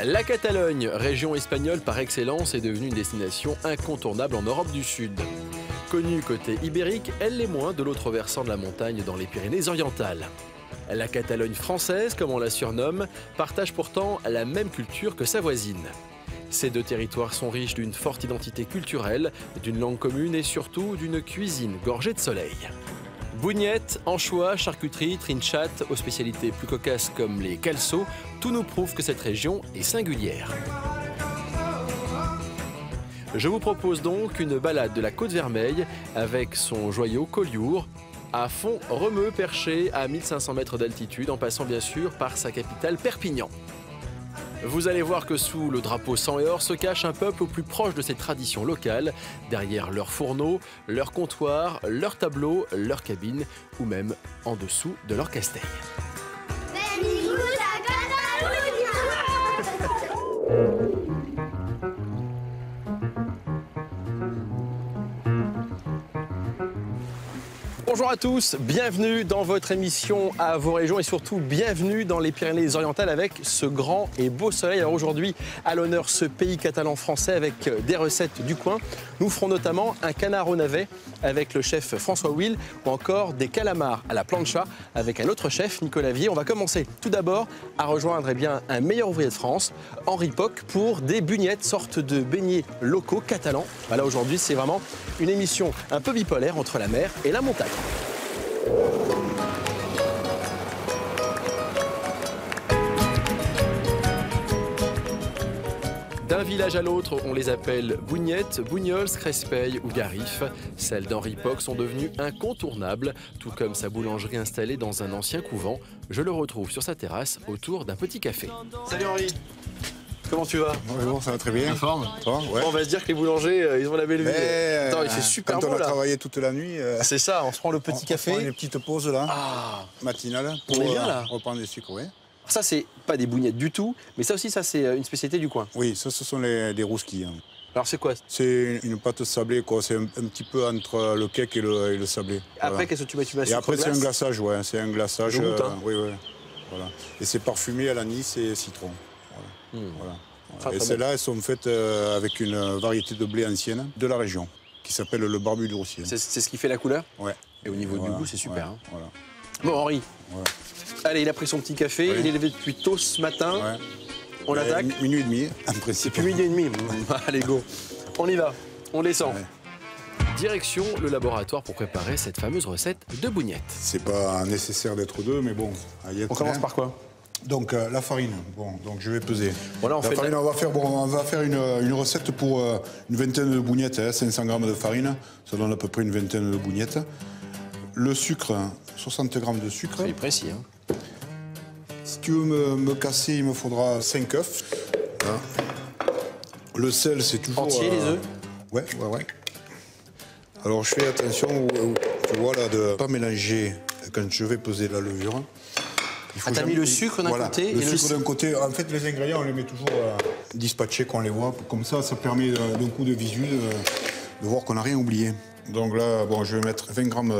La Catalogne, région espagnole par excellence, est devenue une destination incontournable en Europe du Sud. Connue côté ibérique, elle l'est moins de l'autre versant de la montagne dans les Pyrénées-Orientales. La Catalogne française, comme on la surnomme, partage pourtant la même culture que sa voisine. Ces deux territoires sont riches d'une forte identité culturelle, d'une langue commune et surtout d'une cuisine gorgée de soleil. Bougnette, anchois, charcuterie, trinchat, aux spécialités plus cocasses comme les calçots, tout nous prouve que cette région est singulière. Je vous propose donc une balade de la Côte Vermeille avec son joyau Collioure, à fond Remeux perché à 1500 mètres d'altitude, en passant bien sûr par sa capitale Perpignan. Vous allez voir que sous le drapeau sang et or se cache un peuple au plus proche de ses traditions locales, derrière leurs fourneaux, leurs comptoirs, leurs tableaux, leurs cabines ou même en dessous de leur Castell. Bonjour à tous, bienvenue dans votre émission à vos régions et surtout bienvenue dans les Pyrénées-Orientales avec ce grand et beau soleil. Alors aujourd'hui, à l'honneur ce pays catalan français avec des recettes du coin. Nous ferons notamment un canard au navet avec le chef François Will ou encore des calamars à la plancha avec un autre chef, Nicolas Vier. On va commencer tout d'abord à rejoindre un meilleur ouvrier de France, Henri Poc, pour des bugnettes, sorte de beignets locaux catalans. Voilà, aujourd'hui, c'est vraiment une émission un peu bipolaire entre la mer et la montagne. D'un village à l'autre, on les appelle bougnettes, bougnols, crespey ou garifes. Celles d'Henri Poc sont devenues incontournables, tout comme sa boulangerie installée dans un ancien couvent. Je le retrouve sur sa terrasse autour d'un petit café. Salut Henri. Comment tu vas? Bonjour, ça va très bien. En forme? Toi, ouais. Bon, on va se dire que les boulangers, ils ont la belle vie. Attends, il fait super beau là. Quand on a travaillé toute la nuit. C'est ça, on se prend le petit café. On prend une petite pause là, matinale, pour reprendre des sucres, oui. Ça, c'est pas des bougnettes du tout, mais ça aussi, ça c'est une spécialité du coin. Oui, ça, ce sont des rouskis. Hein. Alors c'est quoi? C'est une pâte sablée, quoi. C'est un petit peu entre le cake et le sablé. Après, voilà. qu'est-ce que tu mets? Tu mets et après, c'est un glaçage, ouais. C'est un glaçage. Je goûte, hein. Oui, oui. Voilà. Et c'est parfumé à l'anis et citron. Voilà. Voilà. Et celles-là, elles sont faites avec une variété de blé ancienne de la région, qui s'appelle le barbu du Roussien. C'est ce qui fait la couleur? Ouais. Et au niveau du goût, c'est super. Ouais. Hein. Voilà. Bon, Henri. Ouais. Allez, il a pris son petit café, il est levé depuis tôt ce matin. Ouais. On attaque. Minuit et demi, en principe. Depuis minuit et demi. Allez, go. On y va. On descend. Ouais. Direction le laboratoire pour préparer cette fameuse recette de bougnette. C'est pas nécessaire d'être deux, mais bon. On commence par quoi? Donc la farine, bon, donc je vais peser. Voilà, on va faire une recette pour une vingtaine de bougnettes, hein, 500 grammes de farine, ça donne à peu près une vingtaine de bougnettes. Le sucre, 60 grammes de sucre. C'est précis, hein. Si tu veux me casser, il me faudra 5 œufs. Voilà. Le sel, c'est toujours... Entier, les œufs? Ouais. Alors je fais attention, tu vois là, de ne pas mélanger quand je vais peser la levure. Ah, t'as mis le sucre d'un côté le sucre d'un côté. En fait, les ingrédients, on les met toujours dispatchés, qu'on les voit. Comme ça, ça permet d'un coup de visu de voir qu'on n'a rien oublié. Donc là, bon, je vais mettre 20 grammes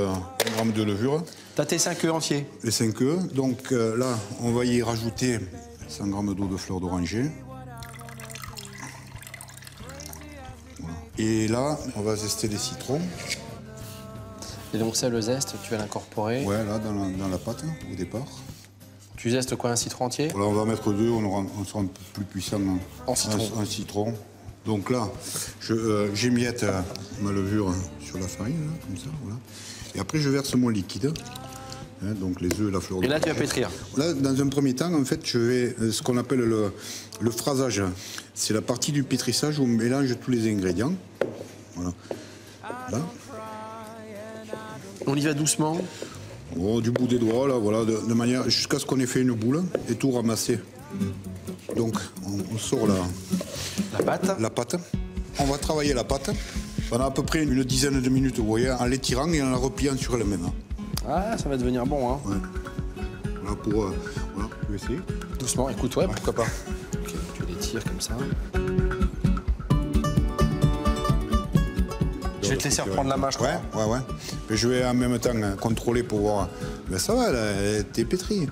de levure. T'as tes 5 œufs entiers? Les 5 œufs. Donc là, on va y rajouter 100 grammes d'eau de fleur d'oranger. Voilà. Et là, on va zester des citrons. Et donc ça, le zeste, tu vas l'incorporer? Ouais, là, dans la pâte, au départ. Tu zestes quoi, un citron entier? Voilà, on va mettre 2, on sera un peu plus puissant en citron. Donc là, j'émiette ma levure sur la farine, là, comme ça, voilà. Et après, je verse mon liquide. Hein, donc les œufs, la fleur d'oranger. Et là, tu vas pétrir? Là, dans un premier temps, en fait, je vais ce qu'on appelle le phrasage. C'est la partie du pétrissage où on mélange tous les ingrédients. Voilà. Là. On y va doucement? Oh, du bout des doigts, là, voilà, de manière jusqu'à ce qu'on ait fait une boule et tout ramasser. Donc, on sort la pâte. On va travailler la pâte pendant à peu près une dizaine de minutes, vous voyez, en l'étirant et en la repliant sur elle-même. Ah, ça va devenir bon, hein. Ouais. Voilà, voilà, je vais essayer. Doucement, écoute, ouais, pourquoi pas. Okay, tu l'étires comme ça. Je vais te laisser reprendre la main, je crois. Ouais. Mais je vais en même temps contrôler pour voir. Ben ça va, t'es pétri.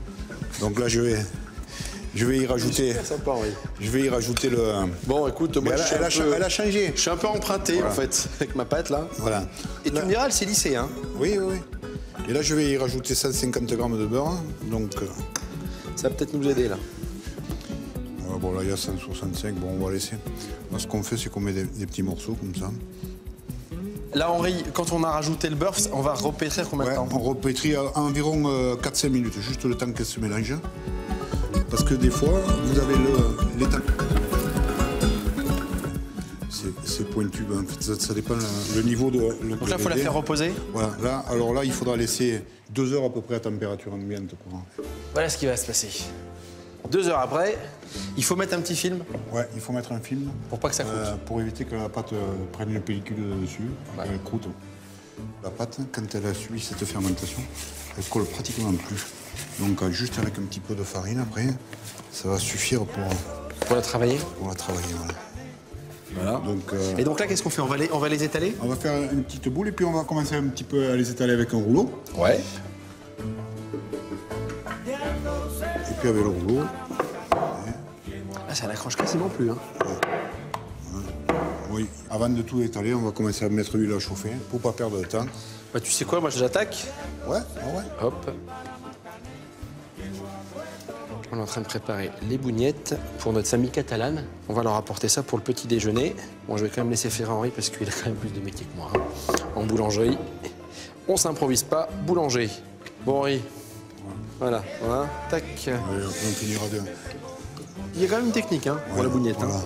Donc là, je vais Je vais y rajouter. Sympa, oui. Je vais y rajouter le. Bon, écoute, moi, elle a changé. Je suis un peu emprunté, voilà. en fait, avec ma pâte, là. Voilà. Et tu me diras, c'est lissé, hein? Oui, oui, oui. Et là, je vais y rajouter 150 grammes de beurre. Donc. Ça va peut-être nous aider, là. Bon, là, il y a 165. Bon, on va laisser. Là, ce qu'on fait, c'est qu'on met des petits morceaux comme ça. Là, Henri, quand on a rajouté le beurre, on va repétrir combien de temps? On repétrit à environ 4-5 minutes, juste le temps qu'elle se mélange. Parce que des fois, vous avez l'état. C'est pointu, en fait, ça dépend le niveau de. Donc là, il faut la faire reposer? Voilà, là, alors là, il faudra laisser 2 heures à peu près à température ambiante. Voilà ce qui va se passer. 2 heures après, il faut mettre un petit film. Ouais, il faut mettre un film. Pour pas que ça croûte. Pour éviter que la pâte prenne une pellicule dessus, qu'elle croûte. La pâte, quand elle a suivi cette fermentation, elle colle pratiquement plus. Donc juste avec un petit peu de farine après, ça va suffire pour la travailler. Pour la travailler, voilà. Voilà. Et donc là, qu'est-ce qu'on fait? On va les étaler? On va faire une petite boule et puis on va commencer un petit peu à les étaler avec un rouleau. Ouais. Et puis avec le rouleau. Ah, ça n'accroche quasiment plus, hein. Oui, avant de tout étaler, on va commencer à mettre l'huile à chauffer pour pas perdre de temps. Bah, tu sais quoi, moi j'attaque. Ouais, ouais. Hop. On est en train de préparer les bougnettes pour notre famille catalane. On va leur apporter ça pour le petit déjeuner. Bon, je vais quand même laisser faire Henri parce qu'il a quand même plus de métier que moi. Hein. En boulangerie, on s'improvise pas, boulanger. Bon, Henri. Voilà, voilà, tac. On finira de... Il y a quand même une technique hein, pour la bougnette. Voilà. Hein.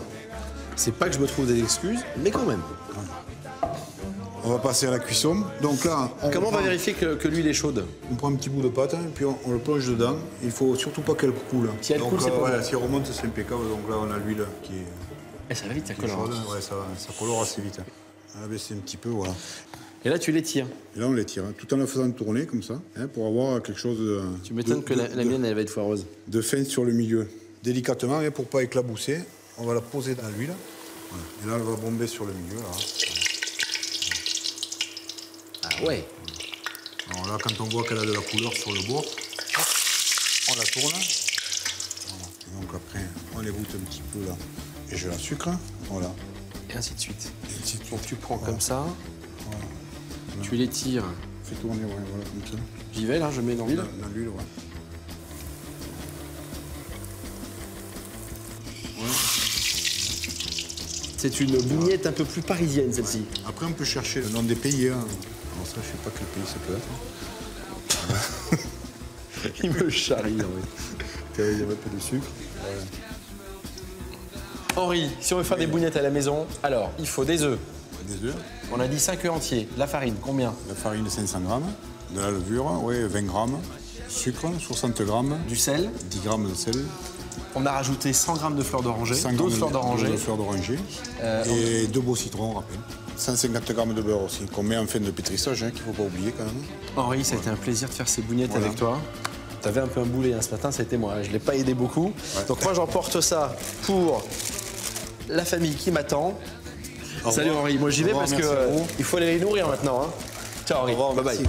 C'est pas que je me trouve des excuses, mais quand même. On va passer à la cuisson. Donc là, comment on va vérifier que l'huile est chaude? On prend un petit bout de pâte, et puis on le plonge dedans. Il faut surtout pas qu'elle coule. Si elle coule, c'est pas voilà, si elle remonte, c'est impeccable. Donc là, on a l'huile qui est... Et ça va vite, ça colore. Ouais, ça colore assez vite. On va baisser un petit peu, voilà. Et là, tu l'étires. Et là, on l'étire, hein, tout en la faisant tourner comme ça, hein, pour avoir quelque chose de... Tu m'étonnes que la mienne, elle va être foireuse. De fin sur le milieu. Délicatement, hein, pour pas éclabousser, on va la poser dans l'huile. Voilà. Et là, elle va bomber sur le milieu. Là. Ah ouais. Alors là, quand on voit qu'elle a de la couleur sur le bord, on la tourne. Voilà. Et donc après, on l'égoute un petit peu là. Et je la sucre. Voilà. Et ainsi de suite. Et ainsi de suite. Donc tu prends comme ça. Voilà. Tu l'étires. Fais tourner, ouais, voilà, comme ça. J'y vais là, je mets dans l'huile. Dans l'huile, ouais. C'est une bougnette un peu plus parisienne, celle-ci. Après, on peut chercher le nom des pays. Hein. Alors ça, je sais pas quel pays ça peut être. Il me charrie, oui. Il y a un peu de sucre. Ouais. Henri, si on veut faire des bougnettes à la maison, alors, il faut des œufs. Des œufs. On a dit 5 œufs entiers. La farine, combien? La farine, 500 grammes. De la levure, oui, 20 grammes. Sucre, 60 grammes. Du sel. 10 grammes de sel. On a rajouté 100 grammes de fleurs d'oranger, 12 fleurs d'oranger. Et 2 beaux citrons, on rappelle. 150 grammes de beurre aussi, qu'on met en fin de pétrissage, hein, qu'il ne faut pas oublier quand même. Henri, ça a été un plaisir de faire ces bougnettes avec toi. Tu avais un peu un boulet hein, ce matin, c'était moi. Je ne l'ai pas aidé beaucoup. Ouais. Donc moi, j'emporte ça pour la famille qui m'attend. Salut Henri, moi j'y vais parce qu'il faut aller les nourrir maintenant. Hein. Ciao Henri, bye bye.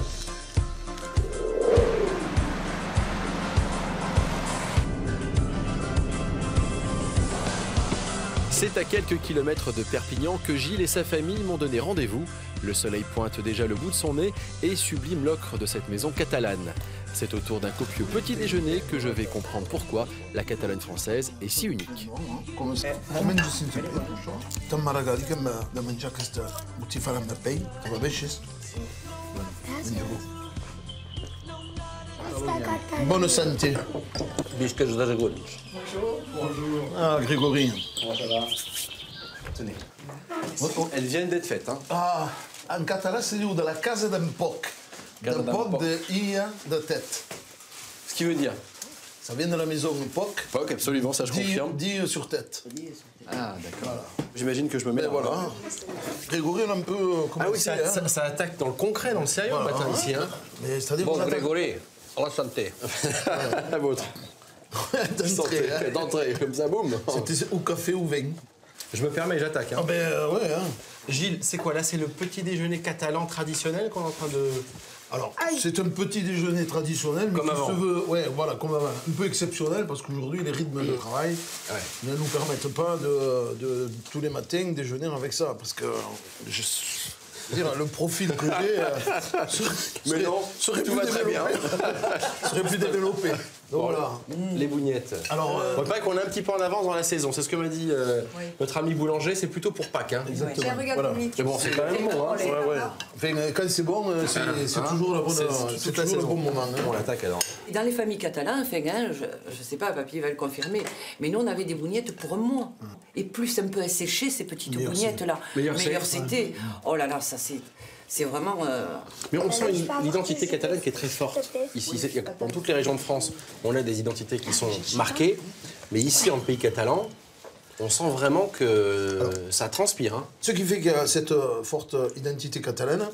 C'est à quelques kilomètres de Perpignan que Gilles et sa famille m'ont donné rendez-vous. Le soleil pointe déjà le bout de son nez et sublime l'ocre de cette maison catalane. C'est autour d'un copieux petit déjeuner que je vais comprendre pourquoi la Catalogne française est si unique. Bonne santé. Biscuits de Gaulle. Bonjour. Ah, Grégory. Comment ça va? Tenez. Elles viennent d'être faites. Hein. Ah, en catalan, c'est de la casa d'en poc. D'en poc de ia de tête. Ce qui veut dire? Ça vient de la maison Poc. Poc, absolument, ça je confirme. Dire sur tête. Ah, d'accord. Voilà. J'imagine que je me mets là. Voilà. Grégory, on a un peu... Ah oui, ça attaque dans le concret, dans le sérieux, voilà, matin, ici. Hein. Bon, Grégory, à la santé. La vôtre. D'entrée, comme ça, boum. C'était au café ou vin. Je me permets, j'attaque. Hein. Ah ben, ouais, hein. Gilles, c'est quoi là? C'est le petit déjeuner catalan traditionnel qu'on est en train de... Alors, c'est un petit déjeuner traditionnel, mais comme qui avant. se veut, ouais, voilà, comme avant. Un peu exceptionnel, parce qu'aujourd'hui, les rythmes de travail ne nous permettent pas de tous les matins déjeuner avec ça. Parce que, je veux dire, le profil que j'ai serait tout va très bien. serait plus développé. Donc, voilà. Les bougnettes. Alors, On paraît qu'on est un petit peu en avance dans la saison. C'est ce que m'a dit notre ami boulanger. C'est plutôt pour Pâques. Hein. exactement. Voilà. Mais bon, c'est quand même bon. Hein. Enfin, quand c'est bon, c'est toujours, c'est toujours le bon moment. Hein. On l'attaque alors. Dans les familles catalanes, enfin, hein, je sais pas, papy va le confirmer, mais nous on avait des bougnettes pour un mois. Et plus un peu asséchées, ces petites bougnettes-là. Meilleur c'était. Oh là là, ça c'est vraiment. Mais on sent une identité catalane qui est très forte. Ici, dans toutes les régions de France, on a des identités qui sont marquées. Mais ici, en pays catalan, on sent vraiment que ça transpire. Hein. Ce qui fait qu'il y a cette forte identité catalane,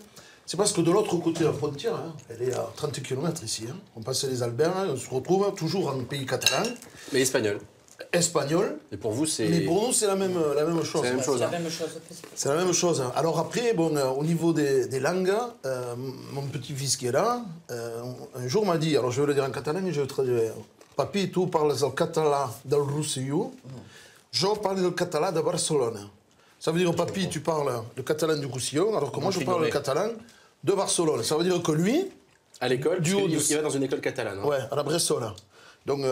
c'est parce que de l'autre côté de la frontière, hein, elle est à 30 km ici, hein, on passe les Alberts, on se retrouve toujours en pays catalan. Mais espagnol. Espagnol. Et pour vous, c'est... Mais pour nous, c'est la même chose. C'est la même chose. C'est la même chose. C'est la même chose. Alors après, bon, au niveau des langues, mon petit-fils qui est là, un jour m'a dit, alors je vais le dire en catalan et je vais le traduire. Papi, tu parles le catalan del Rosselló, je parle le catalan de Barcelone. Ça veut dire, papi, tu parles le catalan du Roussillon, alors que moi, je parle le catalan de Barcelone. Ça veut dire que lui... À l'école, il va dans une école catalane. Hein. Ouais, à la Bressola. Donc,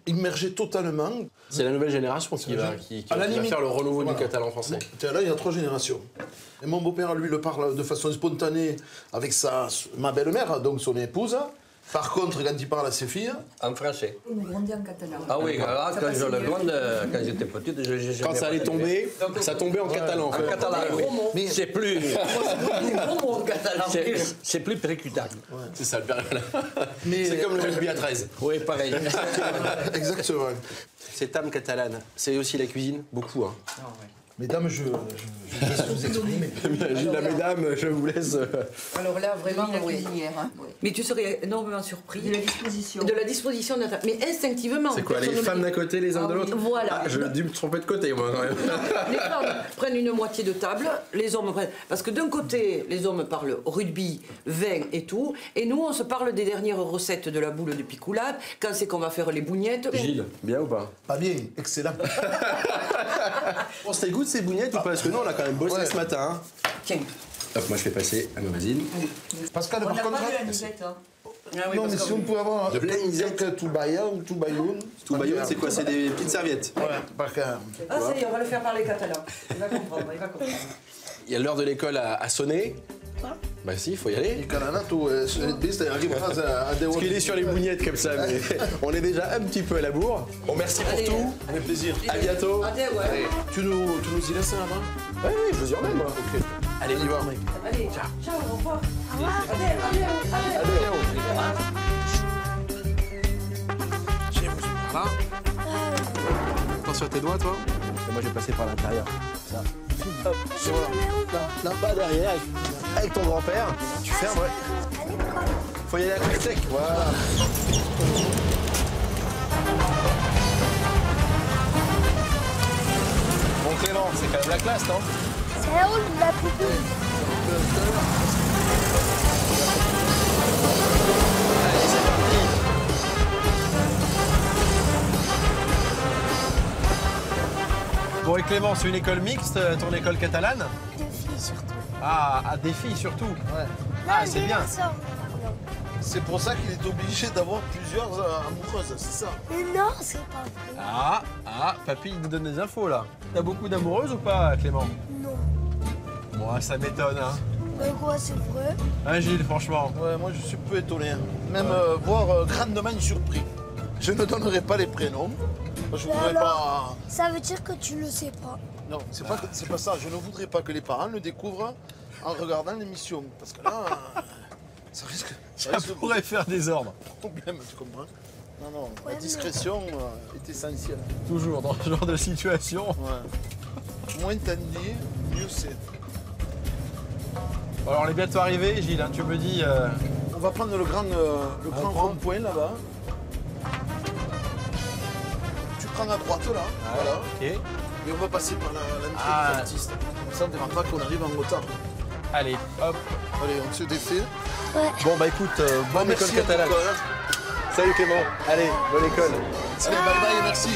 immergé totalement. C'est la nouvelle génération qui va faire le renouveau du catalan français. Là, il y a 3 générations. Et mon beau-père, lui, le parle de façon spontanée avec ma belle-mère, donc son épouse. Par contre, quand il parle à ses filles... En français. On grandit en catalan. Ah oui, alors, quand je le demande, quand j'étais petite, je Quand ça allait tomber, ça tombait en catalan. En catalan, oui. Mais- C'est plus... Gros mot catalan. C'est plus percutable. C'est ça le père. Mais- C'est comme le rugby à 13. Oui, pareil. Exactement. Cette âme catalane, c'est aussi la cuisine, beaucoup. Hein. Mesdames, je laisse vous exprimer. Gilles, la mesdames, je vous laisse. Alors là, vraiment, La oui. cuisinière. Hein. Mais tu serais énormément surpris De la disposition. de la disposition de la table. Mais instinctivement. C'est quoi, les personne ne femmes me d'un dit- côté, les hommes de l'autre? Voilà. Ah, je dû me tromper de côté, moi, quand même. Les femmes prennent une moitié de table, les hommes prennent... Parce que d'un côté, les hommes parlent rugby, vin et tout, et nous, on se parle des dernières recettes de la boule de picoulade, quand c'est qu'on va faire les bougnettes. Gilles, bien ou pas? Pas bien, excellent. On se goûte ces bougnettes ou pas? Parce que nous, on a quand même bossé ce matin. Hein. Tiens. Hop, moi, je fais passer à ma voisine. Pascal, On par n'a contre... pas de la nisette. Hein. Ah oui, non, parce mais que- si on pouvait avoir... De l'anisette. Quelques tout baillon, tout bailloun. Tout baillon, c'est quoi? C'est des petites serviettes. Ouais, parce que... Ah, ça y est, on va le faire parler catalan. Il va comprendre, il va comprendre. Il y a l'heure de l'école à sonner. Bah si, il faut y aller. Il canana, tu arriveras à des... Parce qu'il est sur les bougnettes comme ça, mais on est déjà un petit peu à la bourre. Bon, merci pour Allez. tout. Avec plaisir. À bientôt. Allez, ouais. Tu nous y laisses là-bas? Oui, je vous y emmène, moi. Ok. Allez, on y va. Allez, ciao, au revoir. Allez. Voilà. Attention à tes doigts, toi. Et moi, je vais passer par l'intérieur. Ça. Hop, et voilà. Là-bas, derrière, avec ton grand-père. Tu fermes, ouais. Faut y aller à coup sec. Voilà. Bon, Clément, c'est quand même la classe, non? C'est là où la poupée. Allez, c'est parti. Bon, et Clément, c'est une école mixte, ton école catalane? Deux filles surtout. Ah, des filles surtout. Ouais. Ah, Non, c'est des bien. garçons. C'est pour ça qu'il est obligé d'avoir plusieurs amoureuses, c'est ça? Mais non, c'est pas vrai. Ah, papy, il nous donne des infos, là. T'as beaucoup d'amoureuses ou pas, Clément? Non. Moi, ça m'étonne, hein. Mais quoi, c'est vrai? Hein, Gilles, franchement. Ouais, moi je suis peu étonné, hein. Même voire grandement surpris. Je ne donnerai pas les prénoms. Je Mais voudrais alors pas. Ça veut dire que tu le sais pas. Non, c'est pas ça. Je ne voudrais pas que les parents le découvrent en regardant l'émission. Parce que là, ça risque Ça pourrait faire des ordres. de problème, tu comprends? Non, non, Ouais, la mais- discrétion est essentielle. Toujours dans ce genre de situation. Ouais. Moins t'en dis, mieux c'est. Bon, alors, on est bientôt arrivé, Gilles, hein, tu me dis... On va prendre le grand rond-point là-bas. Tu prends à droite là, voilà. Ok. Et on va passer par l'entrée Ah. des artistes. Ça ne démarre pas qu'on arrive en retard. Allez, hop. Allez, on se défait. Ouais. Bon, bah écoute, bonne école Merci catalane. en tout cas. Salut Clément. Allez, bonne école. Allez, bye bye et merci.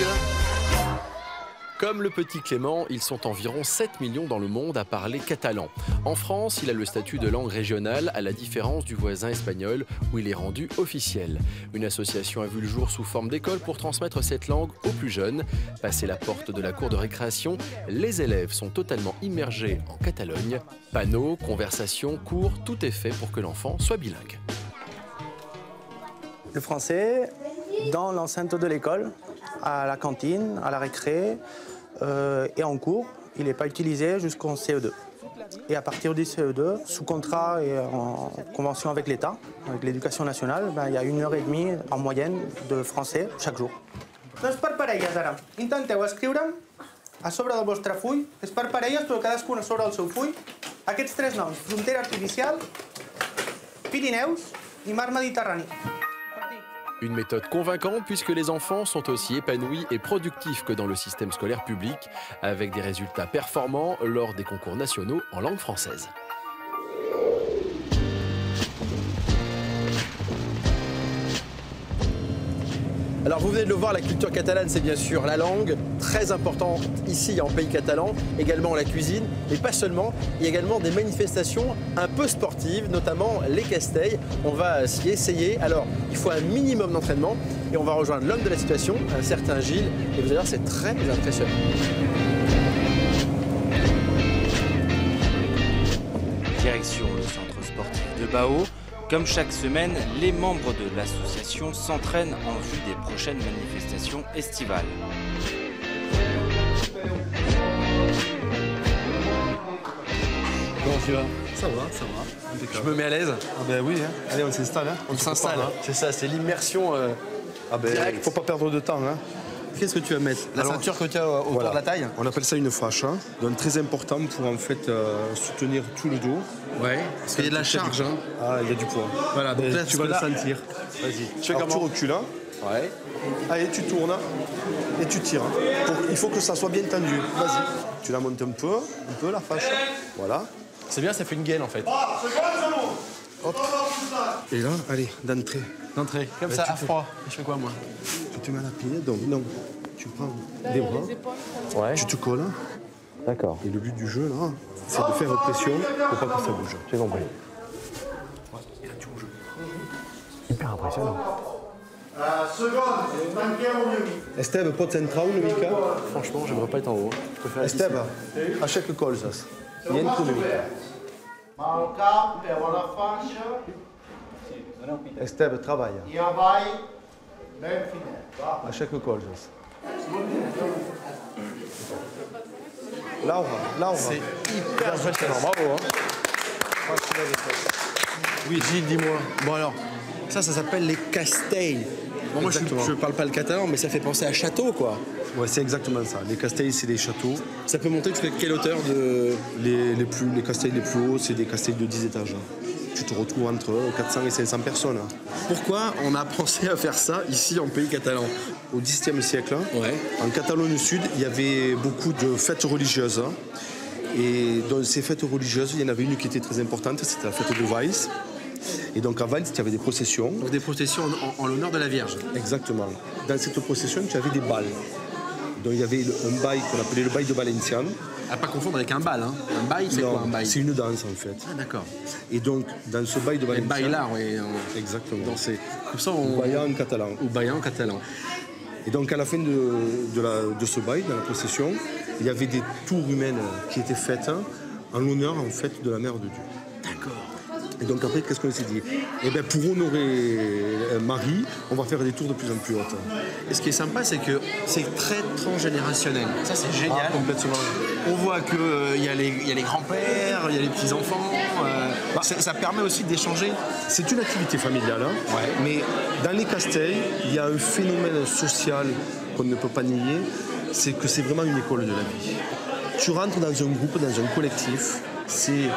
Comme le petit Clément, ils sont environ 7 millions dans le monde à parler catalan. En France, il a le statut de langue régionale, à la différence du voisin espagnol, où il est rendu officiel. Une association a vu le jour sous forme d'école pour transmettre cette langue aux plus jeunes. Passé la porte de la cour de récréation, les élèves sont totalement immergés en Catalogne. Panneaux, conversations, cours, tout est fait pour que l'enfant soit bilingue. Le français, dans l'enceinte de l'école, à la cantine, à la récré et en cours, il n'est pas utilisé jusqu'en CE2. Et à partir du CE2, sous contrat et en convention avec l'État, avec l'éducation nationale, il y a 1h30 en moyenne de français chaque jour. Doncs per parelles, ara. Intenteu escriure a sobre del vostre full, és per parelles, però cadascuna sobre el seu full, aquests 3 noms: frontera artificial, Pirineus i mar Mediterrani. Une méthode convaincante puisque les enfants sont aussi épanouis et productifs que dans le système scolaire public, avec des résultats performants lors des concours nationaux en langue française. Alors vous venez de le voir, la culture catalane, c'est bien sûr la langue, très importante ici en pays catalan, également la cuisine, mais pas seulement, il y a également des manifestations un peu sportives, notamment les castells. On va s'y essayer, alors il faut un minimum d'entraînement et on va rejoindre l'homme de la situation, un certain Gilles, et vous allez voir, c'est très impressionnant. Direction le centre sportif de Bao. Comme chaque semaine, les membres de l'association s'entraînent en vue des prochaines manifestations estivales. Comment tu vas? Ça va. Je me mets à l'aise. Ah ben oui, hein. Allez, on s'installe. Hein. On s'installe, c'est ça, c'est l'immersion directe. Faut pas perdre de temps. Hein. Qu'est-ce que tu vas mettre? La ceinture que tu as autour de la taille? On appelle ça une fâche, hein. Donc très important pour en fait soutenir tout le dos. Ouais, parce qu'il y a de la charge. Hein. Ah, il y a du poids. Voilà, donc là, tu vas le sentir. Vas-y. Alors tu recules. Hein. Ouais. Allez, tu tournes et tu tires. Il faut que ça soit bien tendu. Vas-y. Tu la montes un peu la fâche. Voilà. C'est bien, ça fait une gaine en fait. Hop. Et là, allez, d'entrée. D'entrée, comme ça, à froid. Je fais quoi moi? Tu te mets à la pied, donc non. Tu prends les bras, ouais. Tu te colles. D'accord. Et le but du jeu, là, c'est de faire pression pour pas que ça bouge. J'ai compris. Et là, tu bouges. Hyper impressionnant. Esteve, pot centrar una mica? Franchement, j'aimerais pas être en haut. Je préfère être Esteve, aixeca colzes. I entra una mica. Esteve, treballa. Aixeca colzes. Laura. C'est hyper impressionnant, bravo. Hein. Oui, Gilles, dis-moi. Bon alors, ça s'appelle les castells. Bon, moi, je parle pas le catalan, mais ça fait penser à château, quoi. Ouais, c'est exactement ça. Les castells, c'est des châteaux. Ça peut monter jusqu'à quelle hauteur de... Les castells les plus hauts, c'est des castells de 10 étages. Tu te retrouves entre 400 et 500 personnes. Pourquoi on a pensé à faire ça ici en pays catalan? Au Xe siècle, ouais. En Catalogne Sud, il y avait beaucoup de fêtes religieuses. Et dans ces fêtes religieuses, il y en avait une qui était très importante, c'était la fête de Valls. Et donc à Valls, il y avait des processions. Donc des processions en l'honneur de la Vierge. Exactement. Dans cette procession, tu avais des balles. Donc il y avait un bail qu'on appelait le bail de Valenciennes. À pas confondre avec un bal, hein. Un bail, c'est quoi un bail? C'est une danse en fait. Ah d'accord. Et donc dans ce bail de Valenciennes... Bailar, oui. Exactement. Danser. Comme ça, on... Ou baillar en catalan. Ou baillar en catalan. Et donc à la fin de ce bail, dans la procession, il y avait des tours humaines qui étaient faites en l'honneur en fait de la Mère de Dieu. D'accord. Et donc après, qu'est-ce qu'on s'est dit? Eh bien, pour honorer Marie, on va faire des tours de plus en plus hautes. Et ce qui est sympa, c'est que c'est très transgénérationnel. Ça, c'est génial. Ah, complètement. On voit qu'il y a les grands-pères, il y a les petits-enfants. Ça permet aussi d'échanger. C'est une activité familiale, hein, ouais. Mais dans les castells, il y a un phénomène social qu'on ne peut pas nier, c'est que c'est vraiment une école de la vie. Tu rentres dans un groupe, dans un collectif, c'est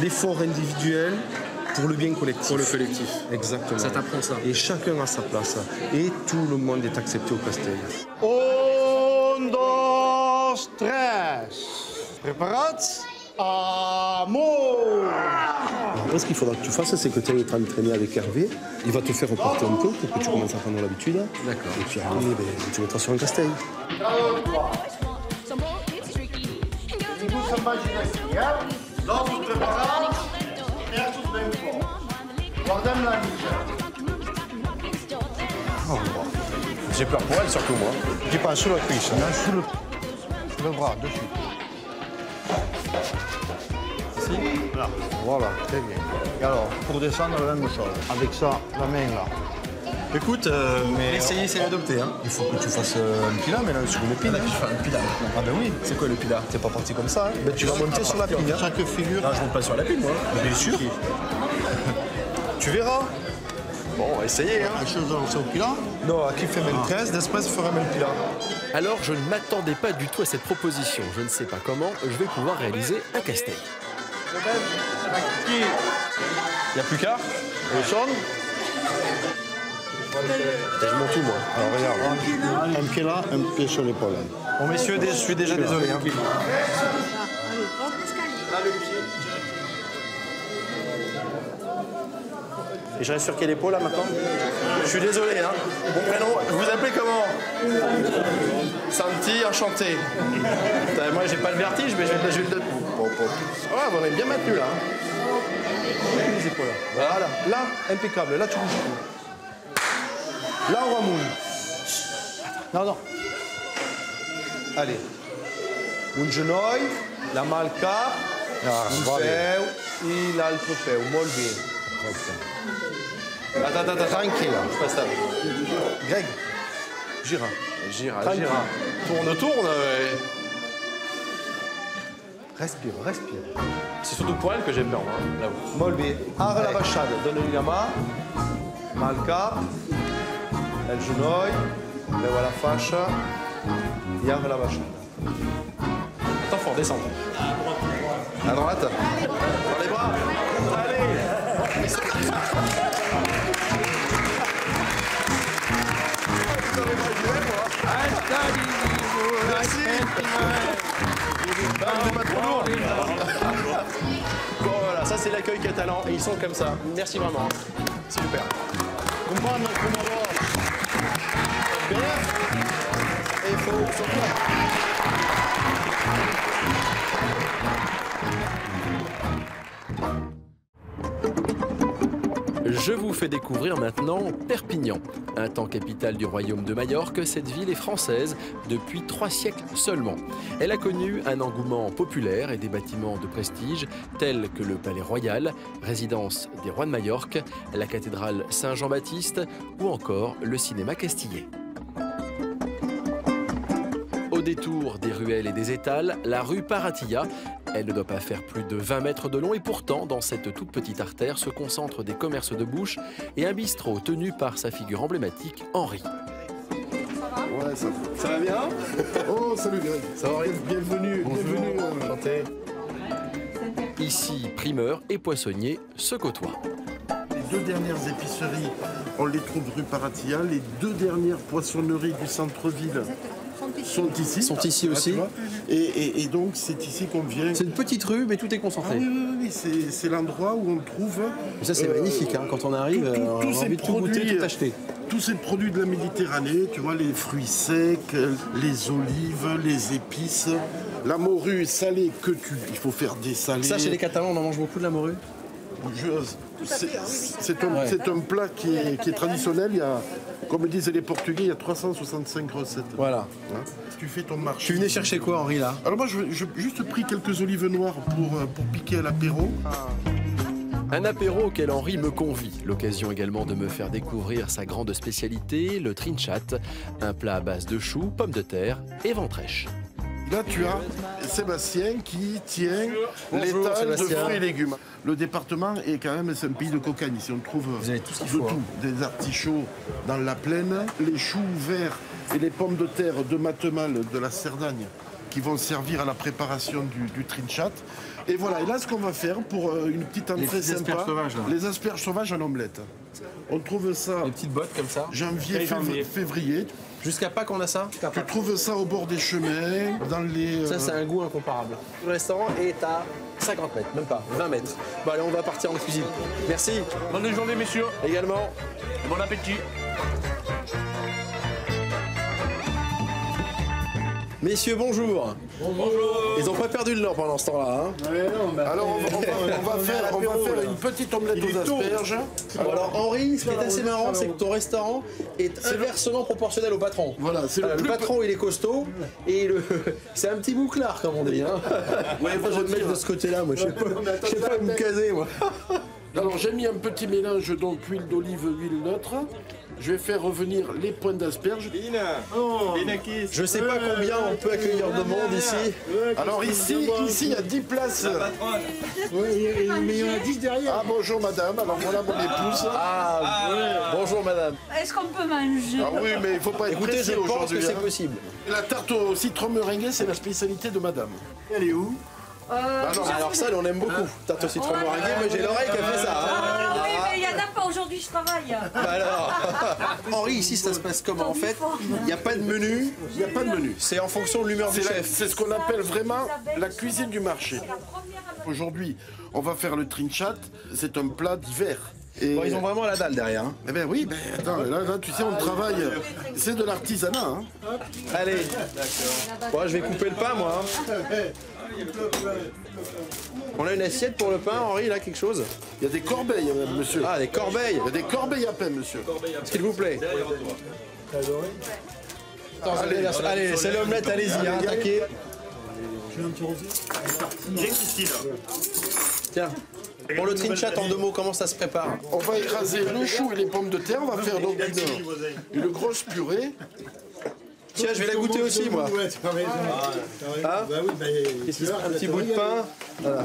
l'effort individuel pour le bien collectif. Pour le collectif. Exactement. Ça t'apprend ça. Et chacun a sa place. Et tout le monde est accepté au castell. 1, 2, 3. Preparați? Après, ce qu'il faudra que tu fasses, c'est que tu ailles t'entraîner avec Hervé. Il va te faire reporter un peu pour que tu commences à prendre l'habitude. D'accord. Et puis après, tu mettras sur un castell. J'ai peur pour elle, surtout moi. Dis pas sous la cuisse, non, sous le bras, dessus. Ici. Là. Voilà, très bien. Et alors, pour descendre, la même chose. Avec ça, la main là. Écoute, essayer, c'est adopté. Hein. Il faut que tu fasses un pila, mais là, sur une pile. Tu fais un pila. Ah ben oui. C'est quoi le pila? T'es pas parti comme ça. Hein. Ben, tu vas monter sur la pile. Hein. Chaque figure. Non, je monte pas sur la pile, moi. Bien sûr. Tu verras. Bon, on va essayer. Hein. La chose, c'est au pila. Non, qui fait même 13, d'espèce fera même pila. Alors, je ne m'attendais pas du tout à cette proposition. Je ne sais pas comment je vais pouvoir réaliser un castell. Il n'y a plus qu'à. On sonne. Je monte tout, moi. Alors regarde, un pied là, un pied sur l'épaule. Bon, messieurs, je suis déjà désolé. Hein. Et je reste sur quelle épaule, là, maintenant? Je suis désolé, hein. Mon prénom, vous vous appelez comment? Santi, enchanté. Putain, moi, j'ai pas le vertige, mais je vais le donner. Ouais, on est bien maintenu, là. Les épaules, là. Voilà. Là, impeccable. Là, tu bouges tout. Là, on remoule. Non, non. Allez. Un genoll, la mal cap, un peu, et l'altro peu. Molt bien. Attends. Tranquille. Je passe là. Greg, gira. Gira. Tourne. Respire. C'est surtout pour elle que j'ai peur, moi, là-haut. Molt bien. Ara la baixada. Donne-lui la main. Mal cap. El genoll. Leva la fascia. Et ara la baixada. Attends, faut redescendre. À droite. Dans les bras. Allez. Merci. Bon, voilà, ça c'est l'accueil catalan et ils sont comme ça. Merci vraiment. C'est super. Comprendre comment va. Bien. Et il faut sortir. Je vous fais découvrir maintenant Perpignan. Un temps capitale du royaume de Majorque, cette ville est française depuis 3 siècles seulement. Elle a connu un engouement populaire et des bâtiments de prestige tels que le Palais Royal, résidence des rois de Majorque, la cathédrale Saint-Jean-Baptiste ou encore le cinéma castillet. Au détour des ruelles et des étals, la rue Paratilla. Elle ne doit pas faire plus de 20 mètres de long et pourtant, dans cette toute petite artère se concentrent des commerces de bouche et un bistrot tenu par sa figure emblématique, Henri. Ouais, Ça va bien? Oh, salut Greg. Ça va, Henri? Bienvenue. Enchanté. Ici, primeurs et poissonniers se côtoient. Les 2 dernières épiceries, on les trouve rue Paratilla. Les 2 dernières poissonneries du centre-ville sont ici aussi. Et donc, c'est ici qu'on vient. C'est une petite rue, mais tout est concentré. Oui, c'est l'endroit où on trouve... Ça, c'est magnifique, hein. Quand on arrive, on a envie de tout goûter, tout acheter. Tous ces produits de la Méditerranée, tu vois, les fruits secs, les olives, les épices. La morue salée il faut faire des salés. Ça, chez les Catalans, on en mange beaucoup de la morue? C'est un plat qui est traditionnel. Il y a, comme disent les Portugais, il y a 365 recettes. Voilà. Hein, tu fais ton marché. Tu venais chercher quoi, Henri, là? Alors moi, j'ai juste pris quelques olives noires pour piquer à l'apéro. Un apéro auquel Henri me convie. L'occasion également de me faire découvrir sa grande spécialité, le trinchat, un plat à base de choux, pommes de terre et ventrèche. Là, tu as Sébastien qui tient l'étal de fruits et légumes. Le département est quand même, c'est un pays de cocagne. Ici, on trouve Vous avez tout ce qu'il de faut, tout. Des artichauts dans la plaine, les choux verts et les pommes de terre de Matemal de la Cerdagne qui vont servir à la préparation du trinchat. Et voilà, et là ce qu'on va faire pour une petite entrée sympa, asperges sauvages, là. les asperges sauvages en omelette. On trouve ça Les peties bottes comme ça. janvier, février. Jusqu'à Pâques, on a ça. Tu trouves ça au bord des chemins, dans les... Ça, c'est un goût incomparable. Le restaurant est à 50 mètres, même pas, 20 mètres. Bon, allez, on va partir en cuisine. Merci. Bonne journée, messieurs. Également. Bon appétit. Messieurs, bonjour. Bonjour. Ils n'ont pas perdu le nord pendant ce temps-là. Hein. Alors on va faire une petite omelette aux asperges. Alors Henri, ce qui est assez marrant, c'est que ton restaurant est inversement proportionnel au patron. Voilà, c'est le patron, il est costaud et c'est un petit bouclard, comme on dit. Hein. Ouais, moi, je vais me mettre de ce côté-là, moi. Je sais pas où me caser, moi. Alors j'ai mis un petit mélange, donc huile d'olive, huile neutre. Je vais faire revenir les points d'asperges. Je sais pas combien on peut accueillir de monde ici. Alors ici, il y a 10 places. Oui, mais il y en a 10 derrière. Ah bonjour madame, alors voilà mon épouse. Bonjour madame. Est-ce qu'on peut manger? Ah oui, mais il faut pas être Écoutez, pressé je pense que aujourd'hui, c'est hein. possible. La tarte au citron meringué, c'est la spécialité de madame. Elle est où? Alors ça, on aime beaucoup. Tarte au citron meringué, mais j'ai l'oreille qui a fait ça. Ah oui, mais il y en a pas aujourd'hui, je travaille. Alors, Henri, ici, ça se passe comment en fait? Il n'y a pas de menu. Il n'y a pas de menu. C'est en fonction de l'humeur du chef. C'est ce qu'on appelle vraiment la cuisine du marché. Aujourd'hui, on va faire le trinchat. C'est un plat d'hiver. Bon, ils ont vraiment la dalle derrière. Hein. Eh ben oui, attends, là, tu sais, on travaille. C'est de l'artisanat. Hein. Allez. Bon, je vais couper le pain, moi. Hein. On a une assiette pour le pain, Henri, là, quelque chose? Il y a des corbeilles, monsieur. Ah, des corbeilles. Il y a des corbeilles à pain, monsieur. S'il vous plaît. Allez, c'est l'omelette, allez-y, hein, attaquez. Je vais un petit rosé. Bien Christine. Tiens. Pour le trinchat, en 2 mots, comment ça se prépare? On va écraser le chou et les pommes de terre. On va faire donc une grosse purée. Tiens, je vais la goûter aussi, moi. Ouais, tu as raison. Ah, un petit bout de pain. Voilà.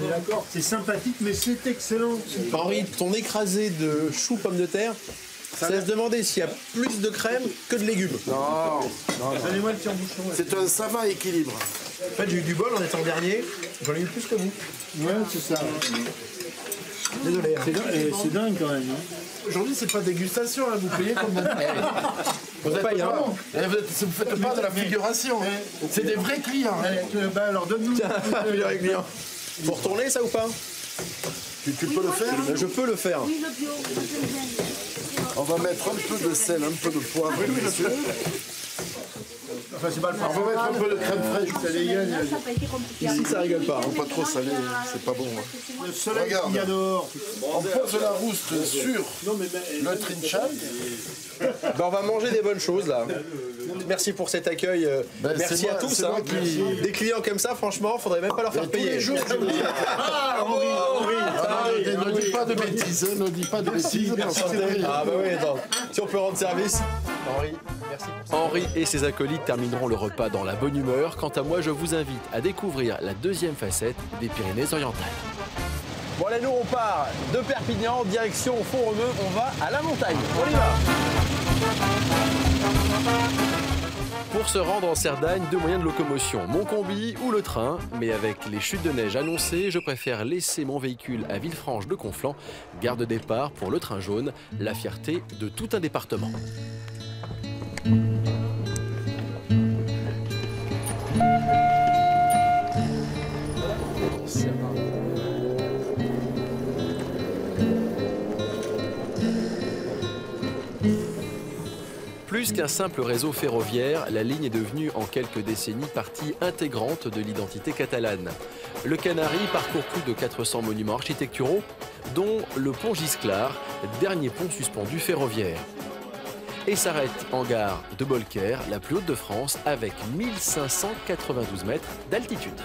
D'accord, c'est sympathique, mais c'est excellent. Henri, ton écrasé de choux pommes de terre, ça laisse demander s'il y a plus de crème que de légumes. Non. Donnez-moi le petit embouchon. C'est un savant équilibre. En fait, j'ai eu du bol en étant dernier. J'en ai eu plus que vous. Ouais, c'est ça. Désolé. Hein. C'est dingue quand même. Hein. Aujourd'hui, c'est pas dégustation, hein, vous payez comme vous êtes paye, hein. Vous faites pas de la figuration. C'est des vrais clients. Alors donne-nous. Tiens, les vrais clients. Faut retourner ça ou pas? Tu peux le faire? Je peux le faire. On va mettre un peu de sel, un peu de poivre, monsieur. Enfin, c'est pas le On va mettre un peu de crème fraîche. Ici, ça rigole pas. Faut pas trop salé, c'est pas bon. Hein. Le soleil qu'il y a dehors. On pose la rouste sur le trinchat. Ben, on va manger des bonnes choses là. Merci pour cet accueil. Merci à tous. Hein. Des clients comme ça, franchement, faudrait même pas leur faire payer. Tous les jours, ne dis pas de bêtises, ne dis pas de bêtises. Ah bah oui, attends. Si on peut rendre service. Henri, merci. Henri et ses acolytes termineront le repas dans la bonne humeur. Quant à moi, je vous invite à découvrir la deuxième facette des Pyrénées-Orientales. Bon allez, nous on part de Perpignan, direction Font-Romeu, on va à la montagne. On y va. Pour se rendre en Cerdagne, 2 moyens de locomotion, mon combi ou le train. Mais avec les chutes de neige annoncées, je préfère laisser mon véhicule à Villefranche de Conflans, gare de départ pour le train jaune, la fierté de tout un département. Plus qu'un simple réseau ferroviaire, la ligne est devenue en quelques décennies partie intégrante de l'identité catalane. Le Canari parcourt plus de 400 monuments architecturaux, dont le pont Gisclar, dernier pont suspendu ferroviaire. Et s'arrête en gare de Beaucaire, la plus haute de France, avec 1592 mètres d'altitude.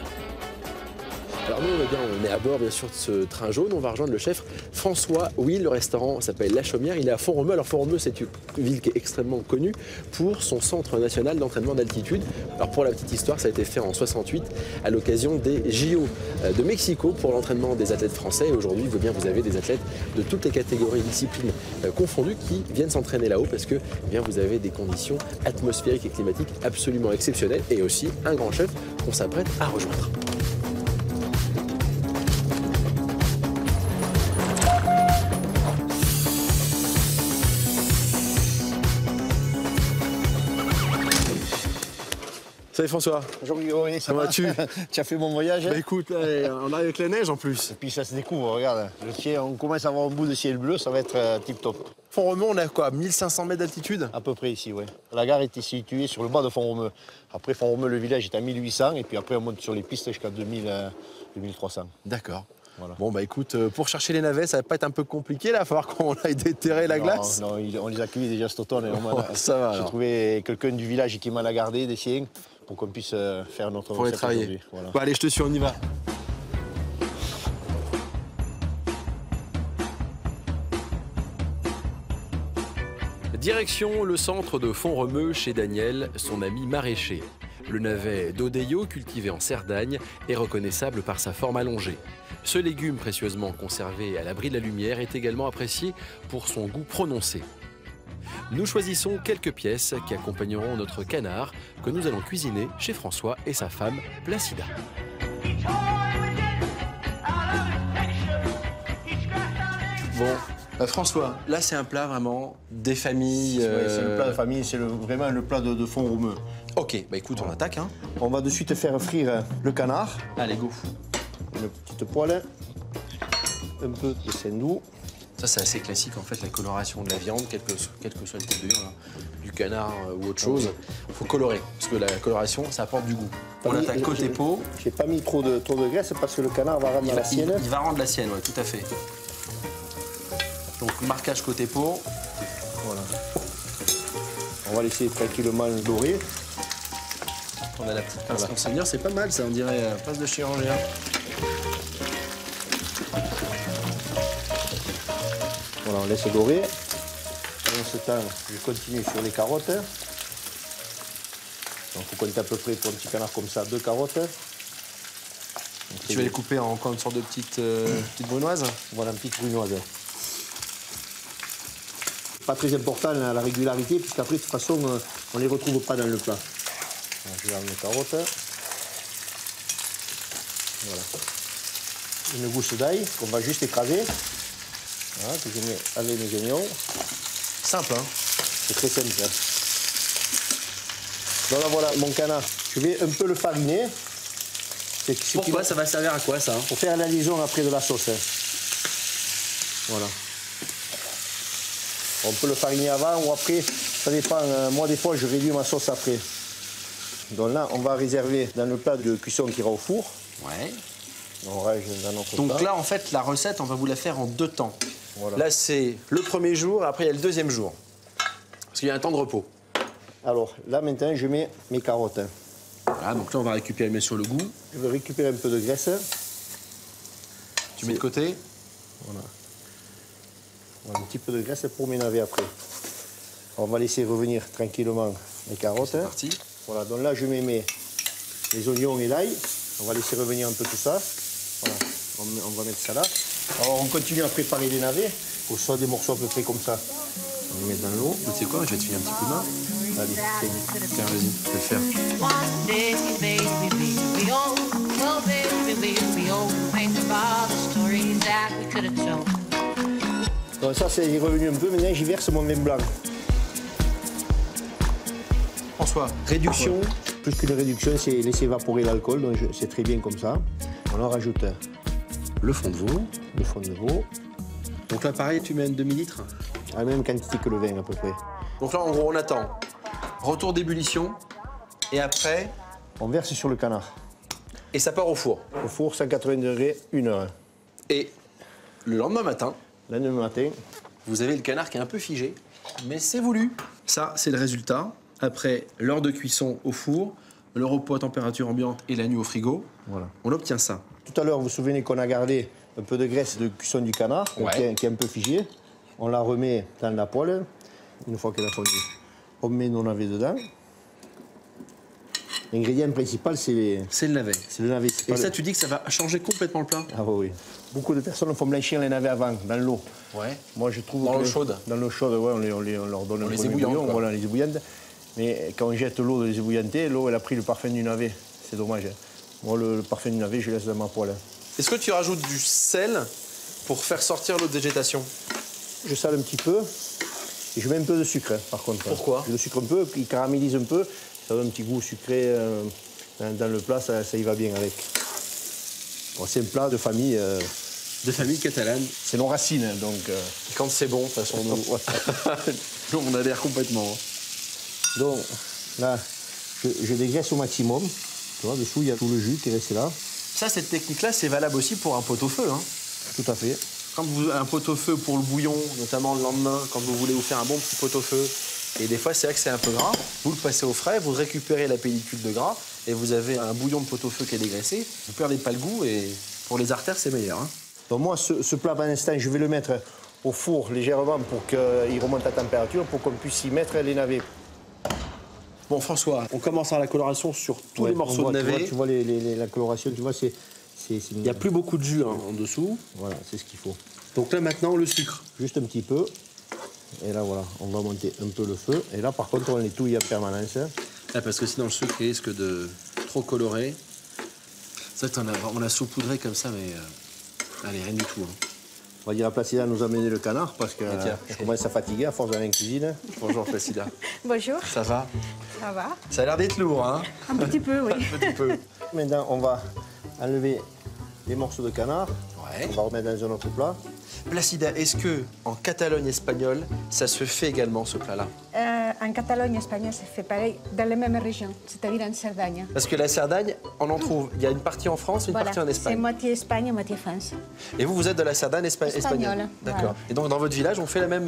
Alors nous, on est à bord bien sûr de ce train jaune. On va rejoindre le chef François Will. Le restaurant s'appelle La Chaumière. Il est à Font-Romeu. Alors Font-Romeu, c'est une ville qui est extrêmement connue pour son centre national d'entraînement d'altitude. Alors pour la petite histoire, ça a été fait en 68 à l'occasion des JO de Mexico pour l'entraînement des athlètes français. Et aujourd'hui, vous avez des athlètes de toutes les catégories et disciplines confondues qui viennent s'entraîner là-haut parce que vous avez des conditions atmosphériques et climatiques absolument exceptionnelles et aussi un grand chef qu'on s'apprête à rejoindre. Salut François. Bonjour Grégory, ça va? Comment vas-tu? Tu as fait mon voyage? Bah écoute, on arrive avec la neige en plus. Et puis ça se découvre, regarde. Le ciel, on commence à avoir un bout de ciel bleu, ça va être tip top. Font-Romeu, on a quoi, 1500 mètres d'altitude? À peu près ici, oui. La gare était située sur le bas de Font-Romeu. Après Font-Romeu, le village est à 1800 et puis après on monte sur les pistes jusqu'à 2300. D'accord. Voilà. Bon bah écoute, pour chercher les navets, ça va pas être un peu compliqué là, il va falloir qu'on aille déterrer la glace. Non, on les a cueillis déjà cet automne. Ça va. J'ai trouvé quelqu'un du village qui m'a la gardé, des siens, pour qu'on puisse faire notre pour les travailler. Voilà. Bon, allez, je te suis, on y va. Direction le centre de Font-Romeu chez Daniel, son ami maraîcher. Le navet d'Odeio, cultivé en Cerdagne, est reconnaissable par sa forme allongée. Ce légume précieusement conservé à l'abri de la lumière est également apprécié pour son goût prononcé. Nous choisissons quelques pièces qui accompagneront notre canard que nous allons cuisiner chez François et sa femme Placida. Bon, François, là c'est un plat vraiment des familles. C'est le plat de famille, c'est vraiment le plat de Font-Romeu. Ok, bah écoute, on attaque. Hein. On va de suite faire frire le canard. Allez, go. Une petite poêle, un peu de saindoux. Ça, c'est assez classique, en fait, la coloration de la viande, quelle que soit le couleur, hein, du canard ou autre chose. Il faut colorer, parce que la coloration, ça apporte du goût. On attaque côté peau. J'ai pas mis trop de graisse parce que le canard va rendre la sienne. Il va rendre la sienne, oui, tout à fait. Donc, marquage côté peau. Voilà. On va laisser tranquillement dorer. On a la petite pince Monseigneur, c'est pas mal, ça, on dirait pince de chirurgien. Voilà, on laisse dorer. Pendant ce temps, je continue sur les carottes. Donc, il faut compter à peu près pour un petit canard comme ça, 2 carottes. Donc, tu vas les couper en une sorte de petite brunoise? Voilà, une petite brunoise. Pas très important la régularité, puisqu'après, de toute façon, on ne les retrouve pas dans le plat. Alors, je garde mes carottes. Voilà. Une gousse d'ail qu'on va juste écraser. Voilà, que je mets avec mes oignons. Simple, hein? C'est très simple. Hein. Donc là, voilà mon canard. Je vais un peu le fariner. Pourquoi? Ça va servir à quoi, ça? Pour faire la liaison après de la sauce. Hein. Voilà. On peut le fariner avant ou après, ça dépend. Moi, des fois, je réduis ma sauce après. Donc là, on va réserver dans le plat de cuisson qui ira au four. Ouais. On range dans notre Donc plat. là, en fait, la recette, on va vous la faire en 2 temps. Voilà. Là, c'est le premier jour, après, il y a le deuxième jour. Parce qu'il y a un temps de repos. Alors, là, maintenant, je mets mes carottes. Voilà, donc là, on va récupérer bien sûr le goût. Je vais récupérer un peu de graisse. Tu mets de côté. Voilà. Un petit peu de graisse pour mes navets après. On va laisser revenir tranquillement les carottes. C'est parti. Voilà, donc là, je mets les oignons et l'ail. On va laisser revenir un peu tout ça. Voilà, on va mettre ça là. Alors, on continue à préparer les navets. Au soit des morceaux à peu près comme ça. On les met dans l'eau. Tu sais quoi, je vais te filer un petit coup de main. Allez, tiens, vas-y, je vais le faire. Donc ça, c'est revenu un peu. Maintenant, j'y verse mon vin blanc. François, réduction. Ouais. Plus qu'une réduction, c'est laisser évaporer l'alcool. Donc c'est très bien comme ça. On en rajoute le fond de veau. Le fond de veau. Donc là, pareil, tu mets une demi-litre? À la même quantité que le vin, à peu près. Donc là, en gros, on attend. Retour d'ébullition. Et après, on verse sur le canard. Et ça part au four? Au four, 180 degrés, 1 heure. Et le lendemain matin, vous avez le canard qui est un peu figé, mais c'est voulu. Ça, c'est le résultat. Après l'heure de cuisson au four, le repos à température ambiante et la nuit au frigo, voilà. On obtient ça. Tout à l'heure, vous vous souvenez qu'on a gardé un peu de graisse de cuisson du canard, qui est un peu figée. On la remet dans la poêle. Une fois qu'elle a fondu, on met nos navets dedans. L'ingrédient principal, c'est le navet. C'est le navet. Et ça, tu dis que ça va changer complètement le plat? Ah oui. Beaucoup de personnes font blanchir les navets avant, dans l'eau. Ouais. Moi, je trouve dans l'eau chaude? Dans l'eau chaude, ouais, on leur donne un peu de bouillon. Voilà, les ébouillantes. Mais quand on jette l'eau de les ébouillanter, l'eau, elle a pris le parfum du navet. C'est dommage. Moi, le parfum du navet, je laisse dans ma poêle. Est-ce que tu rajoutes du sel pour faire sortir l'eau de végétation? Je sale un petit peu. Et je mets un peu de sucre, par contre. Pourquoi? Le sucre un peu, il caramélise un peu. Ça donne un petit goût sucré dans le plat, ça y va bien avec. Bon, c'est un plat de famille. De famille catalane. C'est nos racines, donc. Quand c'est bon, de toute façon, nous, on adhère complètement. Donc, là, je dégraisse au maximum. Tu vois, dessous, il y a tout le jus qui est resté là. Ça, cette technique-là, c'est valable aussi pour un pot-au-feu. Hein. Tout à fait. Quand vous un pot-au-feu pour le bouillon, notamment le lendemain, quand vous voulez vous faire un bon petit pot-au-feu, et des fois, c'est vrai que c'est un peu gras, vous le passez au frais, vous récupérez la pellicule de gras, et vous avez un bouillon de pot-au-feu qui est dégraissé. Vous ne perdez pas le goût, et pour les artères, c'est meilleur. Hein. Donc moi, ce plat, pour l'instant, je vais le mettre au four légèrement pour qu'il remonte à température, pour qu'on puisse y mettre les navets. Bon, François, on commence à la coloration sur tous les morceaux de navet. Tu vois la coloration, tu vois, c'est... Il n'y a plus beaucoup de jus en dessous. Voilà, c'est ce qu'il faut. Donc là, maintenant, le sucre. Juste un petit peu. Et là, voilà, on va monter un peu le feu. Et là, par contre, on les touille en permanence. Ah, parce que sinon, le sucre risque de trop colorer. C'est vrai qu'on a saupoudré comme ça, mais... allez, rien du tout. Hein. On va dire à Placida nous amener le canard, parce que je commence à fatiguer à force d'aller en cuisine. Bonjour, Placida. Bonjour. Ça va? Ça va. Ça a l'air d'être lourd, hein? Un petit peu, oui. Un petit peu. Maintenant, on va enlever les morceaux de canard. Ouais. On va remettre dans un autre plat. Placida, est-ce que en Catalogne espagnole, ça se fait également ce plat-là? En Catalogne espagnole, ça fait pareil dans les mêmes régions, c'est-à-dire en Cerdagne. Parce que la Cerdagne, on en trouve. Il y a une partie en France, une partie en Espagne. C'est moitié Espagne, moitié France. Et vous êtes de la Cerdagne espagnole? D'accord. Voilà. Et donc dans votre village, on fait la même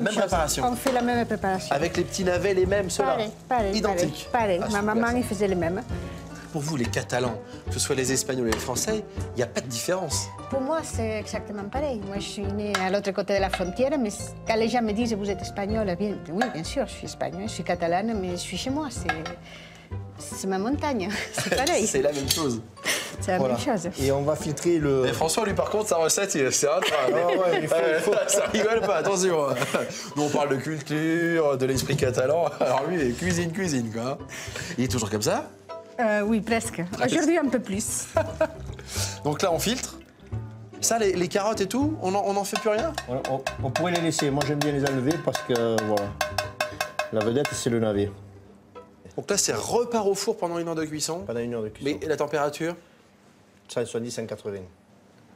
préparation? On fait la même préparation. Avec les petits navets, les mêmes, ceux-là? Pareil. Identiques? Pareil. Ma maman, il faisait les mêmes. Pour vous, les Catalans, que ce soit les Espagnols et les Français, il n'y a pas de différence? Pour moi, c'est exactement pareil. Moi, je suis née à l'autre côté de la frontière, mais quand les gens me disent « vous êtes espagnole », oui, bien sûr, je suis espagnole, je suis catalane, mais je suis chez moi, c'est ma montagne, c'est pareil. C'est la même chose. C'est la même chose. Et on va filtrer le... Et François, lui, par contre, sa recette, c'est un train. Ouais, il faut... Ça rigole pas, attention. Nous, on parle de culture, de l'esprit catalan. Alors lui, cuisine, quoi. Il est toujours comme ça? Oui, presque. Aujourd'hui, un peu plus. Donc là, on filtre. Ça, les carottes et tout, on n'en fait plus rien? On pourrait les laisser. Moi, j'aime bien les enlever parce que, voilà, la vedette, c'est le navet. Donc là, c'est repart au four pendant 1 heure de cuisson? Pendant 1 heure de cuisson. Mais la température? 170, 180.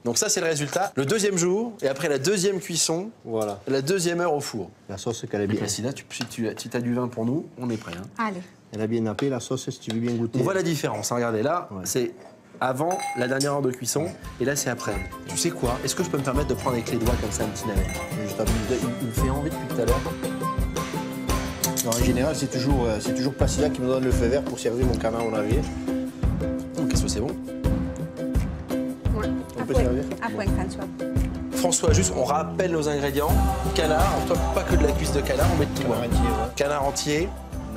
Donc ça, c'est le résultat. Le deuxième jour, et après la deuxième cuisson, voilà, la deuxième heure au four. La sauce, qu'elle est bien. Placida, si tu as du vin pour nous, on est prêt. Hein. Allez. Elle a bien nappé, la sauce, si tu veux bien goûter. On voit la différence. Hein. Regardez, là, c'est avant la dernière heure de cuisson, et là, c'est après. Tu sais quoi? Est-ce que je peux me permettre de prendre avec les doigts comme ça un petit navet? Il me fait envie depuis tout à l'heure. En général, c'est toujours Placida qui me donne le feu vert pour servir mon canard au navet. Qu'est-ce que c'est bon? Ouais. On peut servir? À point, François. François, juste, on rappelle nos ingrédients. Canard, toi, pas que de la cuisse de canard, on met tout. Canard entier, ouais. Canard entier.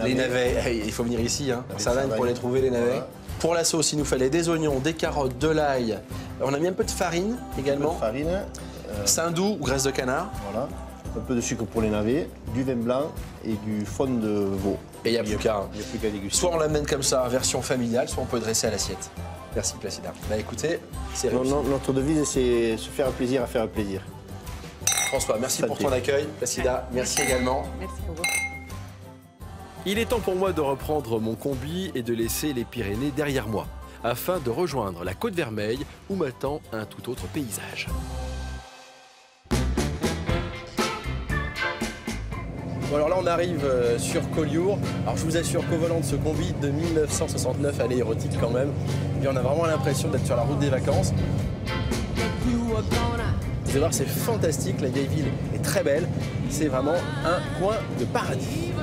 Les navets, il faut venir ici, hein. Cerdagne pour les trouver, les navets. Voilà. Pour la sauce, il nous fallait des oignons, des carottes, de l'ail. On a mis un peu de farine également. Un peu de farine. Saindoux ou graisse de canard. Voilà. Un peu de sucre pour les navets, du vin blanc et du fond de veau. Et il n'y a plus qu'à déguster. Soit on l'amène comme ça, version familiale, soit on peut dresser à l'assiette. Merci Placida. Bah écoutez, c'est réussi. Notre devise, c'est se faire plaisir à faire plaisir. François, merci pour ton accueil. Placida, merci également. Merci beaucoup. Il est temps pour moi de reprendre mon combi et de laisser les Pyrénées derrière moi, afin de rejoindre la Côte Vermeille où m'attend un tout autre paysage. Bon alors là on arrive sur Collioure. Alors je vous assure qu'au volant de ce combi de 1969, elle est érotique quand même. Et on a vraiment l'impression d'être sur la route des vacances. Vous allez voir, c'est fantastique, la vieille ville est très belle. C'est vraiment un coin de paradis.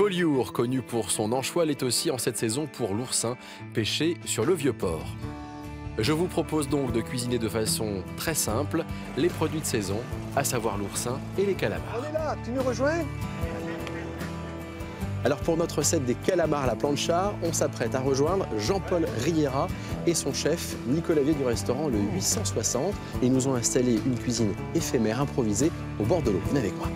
Collioure, connu pour son anchois, l'est aussi en cette saison pour l'oursin, pêché sur le Vieux-Port. Je vous propose donc de cuisiner de façon très simple les produits de saison, à savoir l'oursin et les calamars. On est là, tu nous rejoins? Alors pour notre recette des calamars à la plancha, on s'apprête à rejoindre Jean-Paul Riera et son chef Nicolas Vier du restaurant Le 860. Ils nous ont installé une cuisine éphémère improvisée au bord de l'eau. Venez avec moi.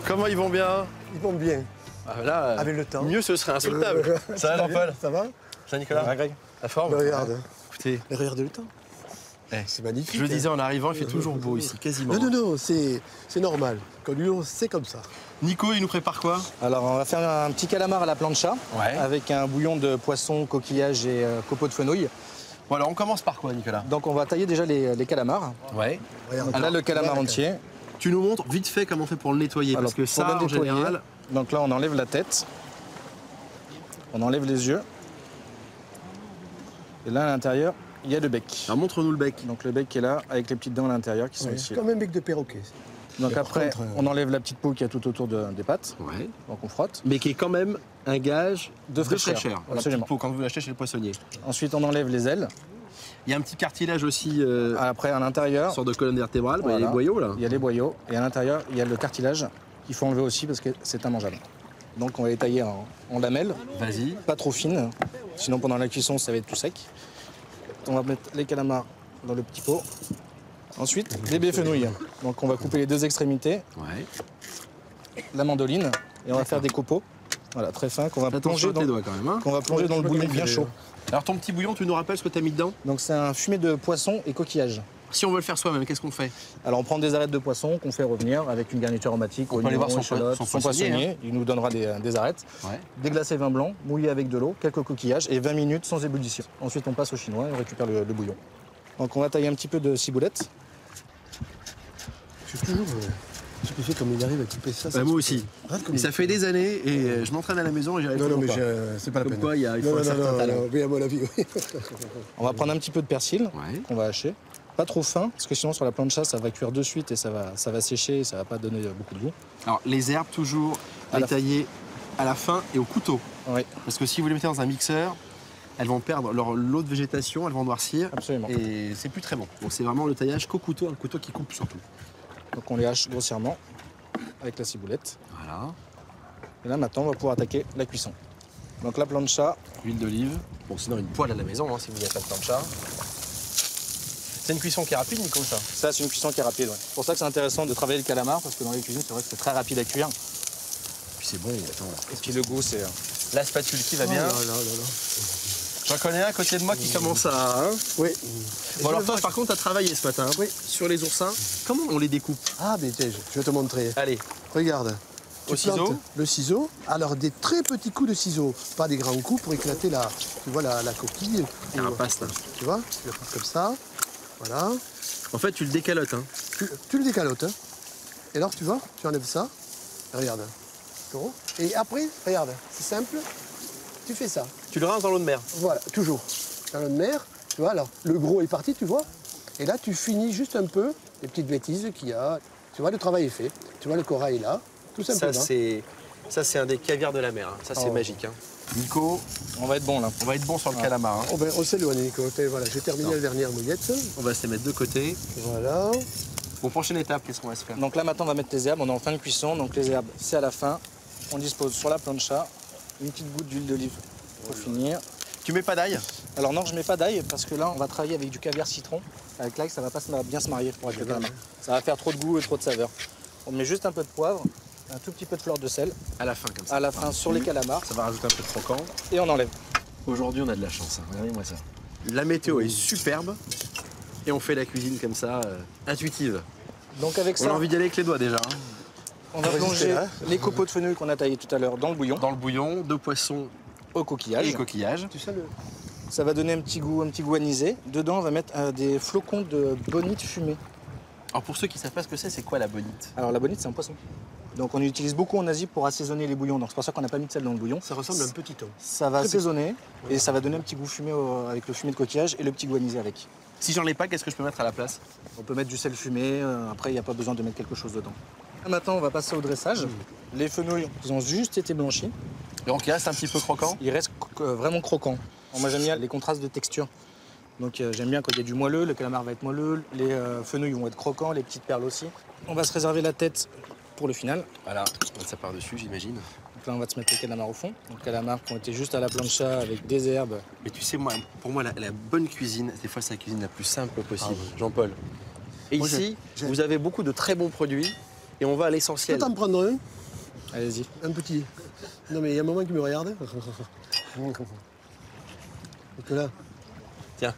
Comment ils vont bien? Ils vont bien. Ah, là, avec le temps. Mieux ce serait insoutenable. Ça va Jean-Paul? Ça va? Ça va Nicolas? Greg. La forme? Regarde. Écoutez. Regarde le temps. C'est magnifique. Je le disais en arrivant, il fait toujours beau ici, quasiment. Non, c'est normal. Collioure, c'est comme ça. Nico, il nous prépare quoi? Alors, on va faire un petit calamar à la plancha, avec un bouillon de poisson, coquillage et copeaux de fenouil. Bon, alors on commence par quoi, Nicolas? Donc, on va tailler déjà les calamars. Ouais. Donc là, le calamar entier. Tu nous montres vite fait comment on fait pour le nettoyer, alors, parce que ça, en général... Donc là, on enlève la tête, on enlève les yeux. Et là, à l'intérieur, il y a le bec. Alors, montre-nous le bec. Donc le bec est là, avec les petites dents à l'intérieur qui sont ici. Comme un bec de perroquet. Donc après, on enlève la petite peau qui est tout autour des pattes. Ouais. Donc on frotte. Mais qui est quand même un gage de fraîcheur. Absolument. La petite peau quand vous l'achetez chez le poissonnier. Ensuite, on enlève les ailes. Il y a un petit cartilage aussi. Après, à l'intérieur. Sorte de colonne vertébrale. Voilà. Il y a les boyaux là. Il y a les boyaux. Et à l'intérieur, il y a le cartilage qu'il faut enlever aussi parce que c'est immangeable. Donc on va les tailler en lamelles. Vas-y. Pas trop fines. Sinon, pendant la cuisson, ça va être tout sec. On va mettre les calamars dans le petit pot. Ensuite, les baies fenouilles. Donc on va couper les deux extrémités. Ouais. La mandoline. Et on va faire des copeaux. Voilà, très fins, qu'on va plonger dans, doigts, quand même, hein. qu'on va plonger dans le bouillon bien chaud. Alors ton petit bouillon, tu nous rappelles ce que tu as mis dedans? Donc c'est un fumet de poisson et coquillage. Si on veut le faire soi-même, qu'est-ce qu'on fait? Alors on prend des arêtes de poisson qu'on fait revenir avec une garniture aromatique. On peut aller voir son poissonnier. Hein. Il nous donnera des arêtes. Ouais. Déglacé vin blanc, mouillé avec de l'eau, quelques coquillages et 20 minutes sans ébullition. Ensuite on passe au chinois et on récupère le bouillon. Donc on va tailler un petit peu de ciboulette. Je suis toujours stupéfait comme il arrive à couper ça. Moi aussi. Et ça fait des années et je m'entraîne à la maison et j'y arrive Non, mais pas. c'est pas la peine. Quoi, il faut un certain talent. Oui, à mon avis, oui. On va prendre un petit peu de persil qu'on va hacher. Pas trop fin, parce que sinon sur la plancha, ça va cuire de suite et ça va sécher et ça va pas donner beaucoup de goût. Alors les herbes, toujours les tailler à la fin et au couteau. Oui. Parce que si vous les mettez dans un mixeur, elles vont perdre leur lot de végétation, elles vont noircir. Absolument. Et c'est plus très bon. Donc c'est vraiment le taillage qu'au couteau, un couteau qui coupe surtout. Donc on les hache grossièrement avec la ciboulette. Voilà. Et là maintenant, on va pouvoir attaquer la cuisson. Donc la plancha. Huile d'olive. Bon, sinon une poêle à la maison, hein, si vous n'avez pas de plancha. C'est une cuisson qui est rapide, Nico, ça? Ça, c'est une cuisson qui est rapide, ouais. C'est pour ça que c'est intéressant de travailler le calamar, parce que dans les cuisines, c'est vrai que c'est très rapide à cuire. Puis c'est bon, attends. Et puis le goût, c'est... La spatule qui va bien. J'en connais un à côté de moi qui commence à... Hein, oui. Bon, alors toi, par contre, tu as travaillé ce matin. Oui. Sur les oursins. Comment on les découpe? Ah, mais tiens, je vais te montrer. Allez. Regarde. Au ciseau. Le ciseau. Alors, des très petits coups de ciseau. Pas des grands coups pour éclater la coquille. Carapace, là. Tu vois? Tu le fais comme ça. Voilà. En fait, tu le décalotes. Hein. Tu le décalotes. Hein. Et alors, tu vois, tu enlèves ça. Regarde. Et après, regarde, c'est simple. Tu fais ça. Tu le rinces dans l'eau de mer. Voilà, toujours. Dans l'eau de mer. Tu vois, alors, le gros est parti, tu vois. Et là, tu finis juste un peu les petites bêtises qu'il y a. Tu vois, le travail est fait. Tu vois, le corail est là. Tout simplement. Ça, c'est un des caviars de la mer. Hein. Ça, c'est magique. Hein. Nico, on va être bon là. On va être bon sur le calamar. Hein. On s'éloigne, Nico. Voilà, j'ai terminé la dernière mouillette. On va se les mettre de côté. Voilà. Bon, prochaine étape, qu'est-ce qu'on va se faire? Donc là, maintenant, on va mettre les herbes. On est en fin de cuisson. Donc les herbes, c'est à la fin. On dispose sur la plancha une petite goutte d'huile d'olive pour finir. Tu mets pas d'ail? Alors non, je mets pas d'ail parce que là, on va travailler avec du caviar citron. Avec l'ail, ça va pas bien se marier pour le calamar. Ça va faire trop de goût et trop de saveur. On met juste un peu de poivre, un tout petit peu de fleur de sel. À la fin, comme ça. À la fin, sur les calamars. Ça va rajouter un peu de croquant. Et on enlève. Aujourd'hui, on a de la chance. Hein. Regardez-moi ça. La météo est superbe. Et on fait la cuisine comme ça, intuitive. Donc avec ça, on a envie d'y aller avec les doigts déjà. Hein. On va plonger les copeaux de fenouil qu'on a taillés tout à l'heure dans le bouillon. Dans le bouillon, de poisson au coquillage. Et coquillage. Tu sais, ça va donner un petit goût anisé. Dedans, on va mettre des flocons de bonite fumée. Alors pour ceux qui ne savent pas ce que c'est quoi la bonite? Alors la bonite, c'est un poisson. Donc on utilise beaucoup en Asie pour assaisonner les bouillons. Donc c'est pour ça qu'on n'a pas mis de sel dans le bouillon. Ça ressemble à un petit thon. Ça va assaisonner et ça va donner un petit goût fumé avec le fumet de coquillage et le petit goût anisé avec. Si j'en ai pas, qu'est-ce que je peux mettre à la place? On peut mettre du sel fumé. Après, il n'y a pas besoin de mettre quelque chose dedans. Maintenant, on va passer au dressage. Les fenouils, ils ont juste été blanchis. Donc il reste un petit peu croquant? Il reste vraiment croquant. Moi, j'aime bien les contrastes de texture. Donc j'aime bien quand il y a du moelleux, le calamar va être moelleux, les fenouils vont être croquants, les petites perles aussi. On va se réserver la tête pour le final. Voilà, on va mettre ça par-dessus, j'imagine. Donc là, on va se mettre les calamars au fond. Donc calamars qui ont été juste à la plancha avec des herbes. Mais tu sais, pour moi, la bonne cuisine, des fois, c'est la cuisine la plus simple possible. Jean-Paul. Et moi, ici, vous avez beaucoup de très bons produits et on va à l'essentiel. Je peux t'en prendre un? Allez-y. Un petit. Non, mais il y a un moment qui me regarde. Nicolas. Tiens,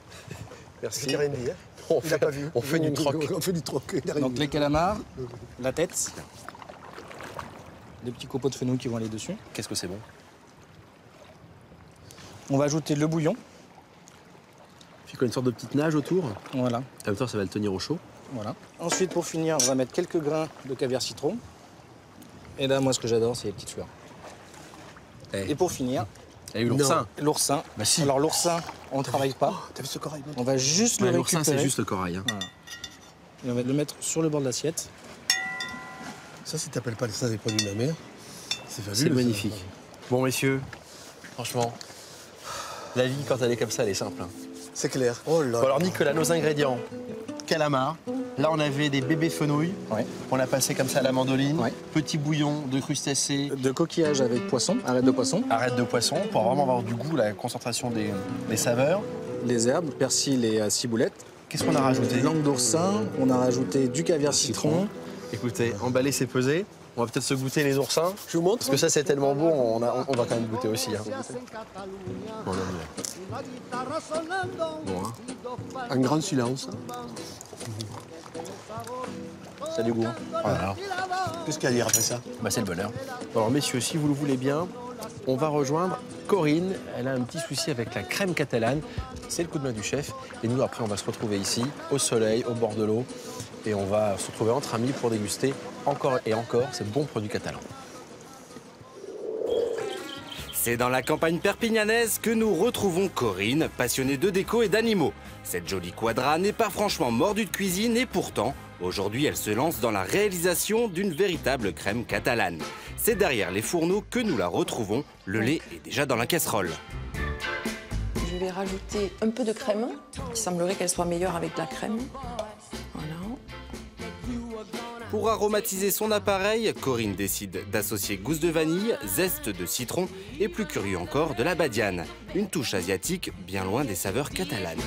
merci. Je rien dit, hein. Il n'a pas vu. On fait du troc. On fait du troc. Donc les calamars, la tête, des petits copeaux de fenouil qui vont aller dessus. Qu'est-ce que c'est bon? On va ajouter le bouillon. Puis quoi, une sorte de petite nage autour? Voilà. En même temps, ça va le tenir au chaud. Voilà. Ensuite, pour finir, on va mettre quelques grains de caviar citron. Et là, moi, ce que j'adore, c'est les petites fleurs. Et pour finir... Et l'oursin. L'oursin. Bah si. Alors l'oursin, on ne travaille pas. Oh, t'as vu ce corail? On va juste le récupérer. L'oursin, c'est juste le corail. Hein. Voilà. Et on va le mettre sur le bord de l'assiette. Ça, si t'appelles pas ça des produits de la mer, c'est fabuleux. C'est magnifique. Bon, messieurs, franchement, la vie, quand elle est comme ça, elle est simple. Hein. C'est clair. Oh là. Bon, alors, Nicolas, nos ingrédients. Calamar. Là, on avait des bébés fenouils. Ouais. On a passé comme ça à la mandoline. Ouais. Petit bouillon de crustacés. De coquillage avec poisson, arête de poisson. Arête de poisson, pour vraiment avoir du goût, la concentration des saveurs. Les herbes, persil et ciboulette. Qu'est-ce qu'on a rajouté? Langue d'oursin, on a rajouté du caviar citron. Écoutez, emballer, c'est peser. On va peut-être se goûter les oursins. Je vous montre. Parce que ça, c'est tellement bon, on va quand même goûter aussi. Hein. Bon, Un grand silence. Ça a du goût. Hein. Voilà. Qu'est-ce qu'il y a à dire après ça? Bah, c'est le bonheur. Alors, messieurs, si vous le voulez bien, on va rejoindre Corinne. Elle a un petit souci avec la crème catalane. C'est le coup de main du chef. Et nous, après, on va se retrouver ici, au soleil, au bord de l'eau. Et on va se retrouver entre amis pour déguster encore et encore ces bons produits catalans. C'est dans la campagne perpignanaise que nous retrouvons Corinne, passionnée de déco et d'animaux. Cette jolie quadra n'est pas franchement mordue de cuisine et pourtant, aujourd'hui, elle se lance dans la réalisation d'une véritable crème catalane. C'est derrière les fourneaux que nous la retrouvons. Le lait est déjà dans la casserole. Je vais rajouter un peu de crème. Il semblerait qu'elle soit meilleure avec de la crème. Voilà. Pour aromatiser son appareil, Corinne décide d'associer gousse de vanille, zeste de citron et plus curieux encore de la badiane. Une touche asiatique bien loin des saveurs catalanes.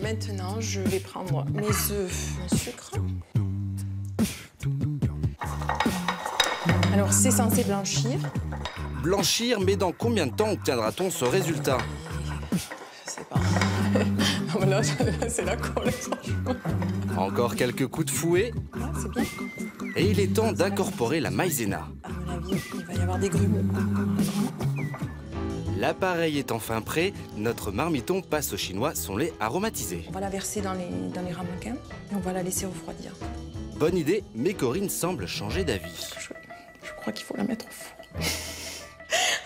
Maintenant, je vais prendre mes œufs en sucre. Alors, c'est censé blanchir. Blanchir, mais dans combien de temps obtiendra-t-on ce résultat? Je sais pas. Non, mais là, c'est la colle. Encore quelques coups de fouet. Ah, c'est bien. Et il est temps d'incorporer la maïzena. À mon avis, il va y avoir des grumeaux. L'appareil est enfin prêt, notre marmiton passe au chinois son lait aromatisé. On va la verser dans les ramequins et on va la laisser refroidir. Bonne idée, mais Corinne semble changer d'avis. Je crois qu'il faut la mettre au four.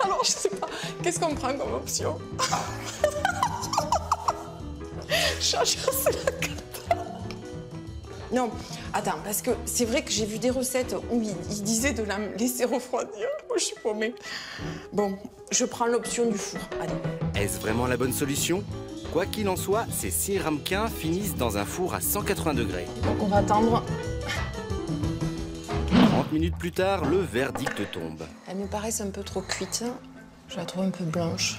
Alors, je sais pas, qu'est-ce qu'on prend comme option? Chacun, c'est la cata. Non, attends, parce que c'est vrai que j'ai vu des recettes où ils disaient de la laisser refroidir. Moi, je suis paumée. Bon, je prends l'option du four. Allez. Est-ce vraiment la bonne solution? Quoi qu'il en soit, ces 6 ramequins finissent dans un four à 180 degrés. Donc, on va attendre. 30 minutes plus tard, le verdict tombe. Elles me paraissent un peu trop cuites. Je la trouve un peu blanche.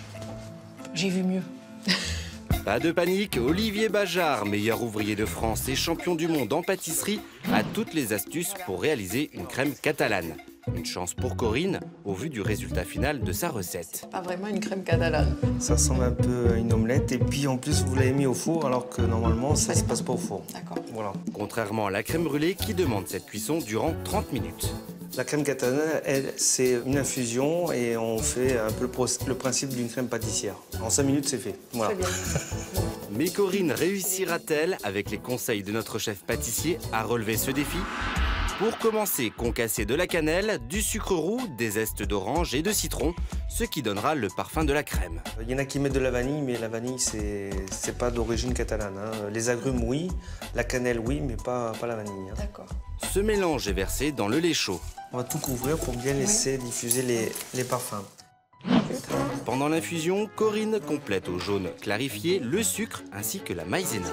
J'ai vu mieux. Pas de panique, Olivier Bajard, meilleur ouvrier de France et champion du monde en pâtisserie, a toutes les astuces pour réaliser une crème catalane. Une chance pour Corinne, au vu du résultat final de sa recette. Pas vraiment une crème catalane. Ça ressemble un peu à une omelette et puis en plus vous l'avez mis au four alors que normalement ça se passe pas au four. D'accord. Voilà. Contrairement à la crème brûlée qui demande cette cuisson durant 30 minutes. La crème catalane, elle, c'est une infusion et on fait un peu le principe d'une crème pâtissière. En 5 minutes, c'est fait. Voilà. Très bien. Mais Corinne réussira-t-elle, avec les conseils de notre chef pâtissier, à relever ce défi? Pour commencer, concasser de la cannelle, du sucre roux, des zestes d'orange et de citron, ce qui donnera le parfum de la crème. Il y en a qui mettent de la vanille, mais la vanille, c'est pas d'origine catalane. Hein. Les agrumes, oui. La cannelle, oui, mais pas la vanille. Hein. D'accord. Ce mélange est versé dans le lait chaud. On va tout couvrir pour bien laisser diffuser les parfums. Pendant l'infusion, Corinne complète au jaune clarifié le sucre ainsi que la maïzena.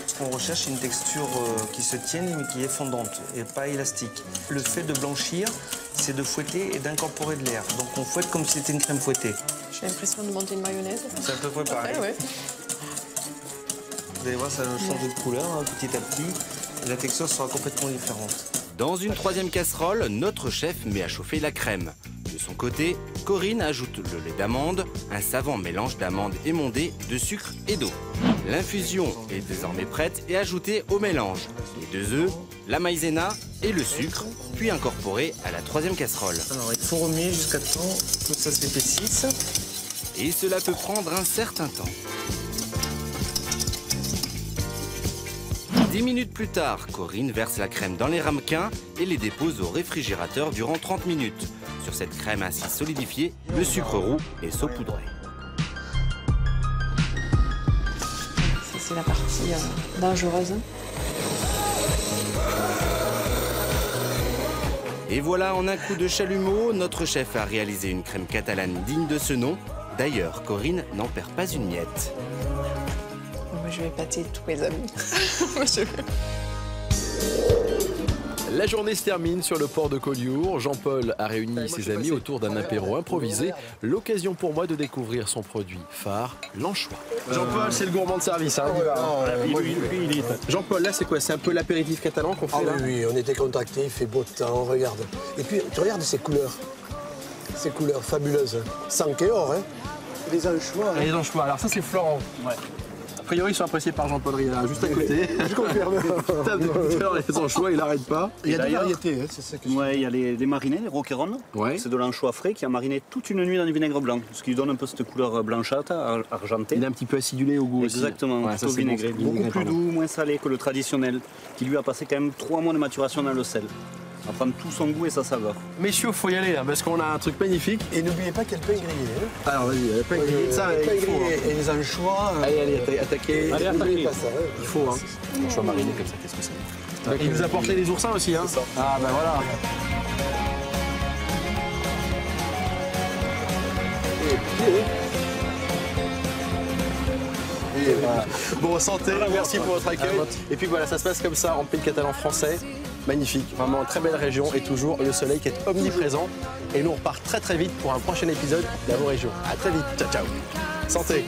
Ce qu'on recherche, c'est une texture qui se tienne mais qui est fondante et pas élastique. Le fait de blanchir, c'est de fouetter et d'incorporer de l'air. Donc on fouette comme si c'était une crème fouettée. J'ai l'impression de monter une mayonnaise. C'est à peu près pareil. Ouais. Vous allez voir, ça change de couleur petit à petit. Et la texture sera complètement différente. Dans une troisième casserole, notre chef met à chauffer la crème. De son côté, Corinne ajoute le lait d'amande, un savant mélange d'amandes émondées, de sucre et d'eau. L'infusion est désormais prête et ajoutée au mélange. Les 2 œufs, la maïzena et le sucre, puis incorporés à la troisième casserole. Alors il faut remuer jusqu'à temps que ça s'épaississe. Et cela peut prendre un certain temps. 10 minutes plus tard, Corinne verse la crème dans les ramequins et les dépose au réfrigérateur durant 30 minutes. Sur cette crème ainsi solidifiée, le sucre roux est saupoudré. Ça, c'est la partie dangereuse. Et voilà, en un coup de chalumeau, notre chef a réalisé une crème catalane digne de ce nom. D'ailleurs, Corinne n'en perd pas une miette. Moi, je vais épater tous mes amis. La journée se termine sur le port de Collioure. Jean-Paul a réuni ses amis autour d'un apéro improvisé. L'occasion pour moi de découvrir son produit phare, l'anchois. Jean-Paul, c'est le gourmand de service. Hein. Jean-Paul, là, c'est quoi? C'est un peu l'apéritif catalan qu'on fait là? Oui, on était contactés, il fait beau temps, regarde. Et puis, tu regardes ces couleurs fabuleuses. Sang et or, hein. Les anchois. Les anchois, alors ça, c'est Florent. Ouais. A priori, ils sont appréciés par Jean-Paul Riera, juste à côté. Je confirme. Tape les anchois, il n'arrête pas. Il y a des variétés, hein, c'est ça que je... Ouais, il y a les marinés, les roqueronnes. Ouais. C'est de l'anchois frais qui a mariné toute une nuit dans du vinaigre blanc, ce qui lui donne un peu cette couleur blanchâtre, argentée. Il est un petit peu acidulé au goût aussi. Exactement, plutôt vinaigré. Beaucoup plus doux, moins salé que le traditionnel, qui lui a passé quand même 3 mois de maturation dans le sel. On va prendre tout son goût et sa saveur. Messieurs, faut y aller, hein, parce qu'on a un truc magnifique. Et n'oubliez pas qu'il y a le pain grillé. Hein. Alors vas-y, le pain grillé, ça, le pain il faut. Grillé et les anchois. Allez, attaquez. Allez, attaquez. Pas ça, hein. Il faut, hein. Anchois marinés comme ça, qu'est-ce que c'est? Il nous a apporté les oursins aussi, hein. Ah, ben voilà. Bon, santé, merci pour votre accueil. Et puis voilà, ça se passe comme ça en pays catalan français. Magnifique, vraiment une très belle région et toujours le soleil qui est omniprésent. Et nous on repart très vite pour un prochain épisode d'Avo Région. À très vite, ciao ciao. Santé.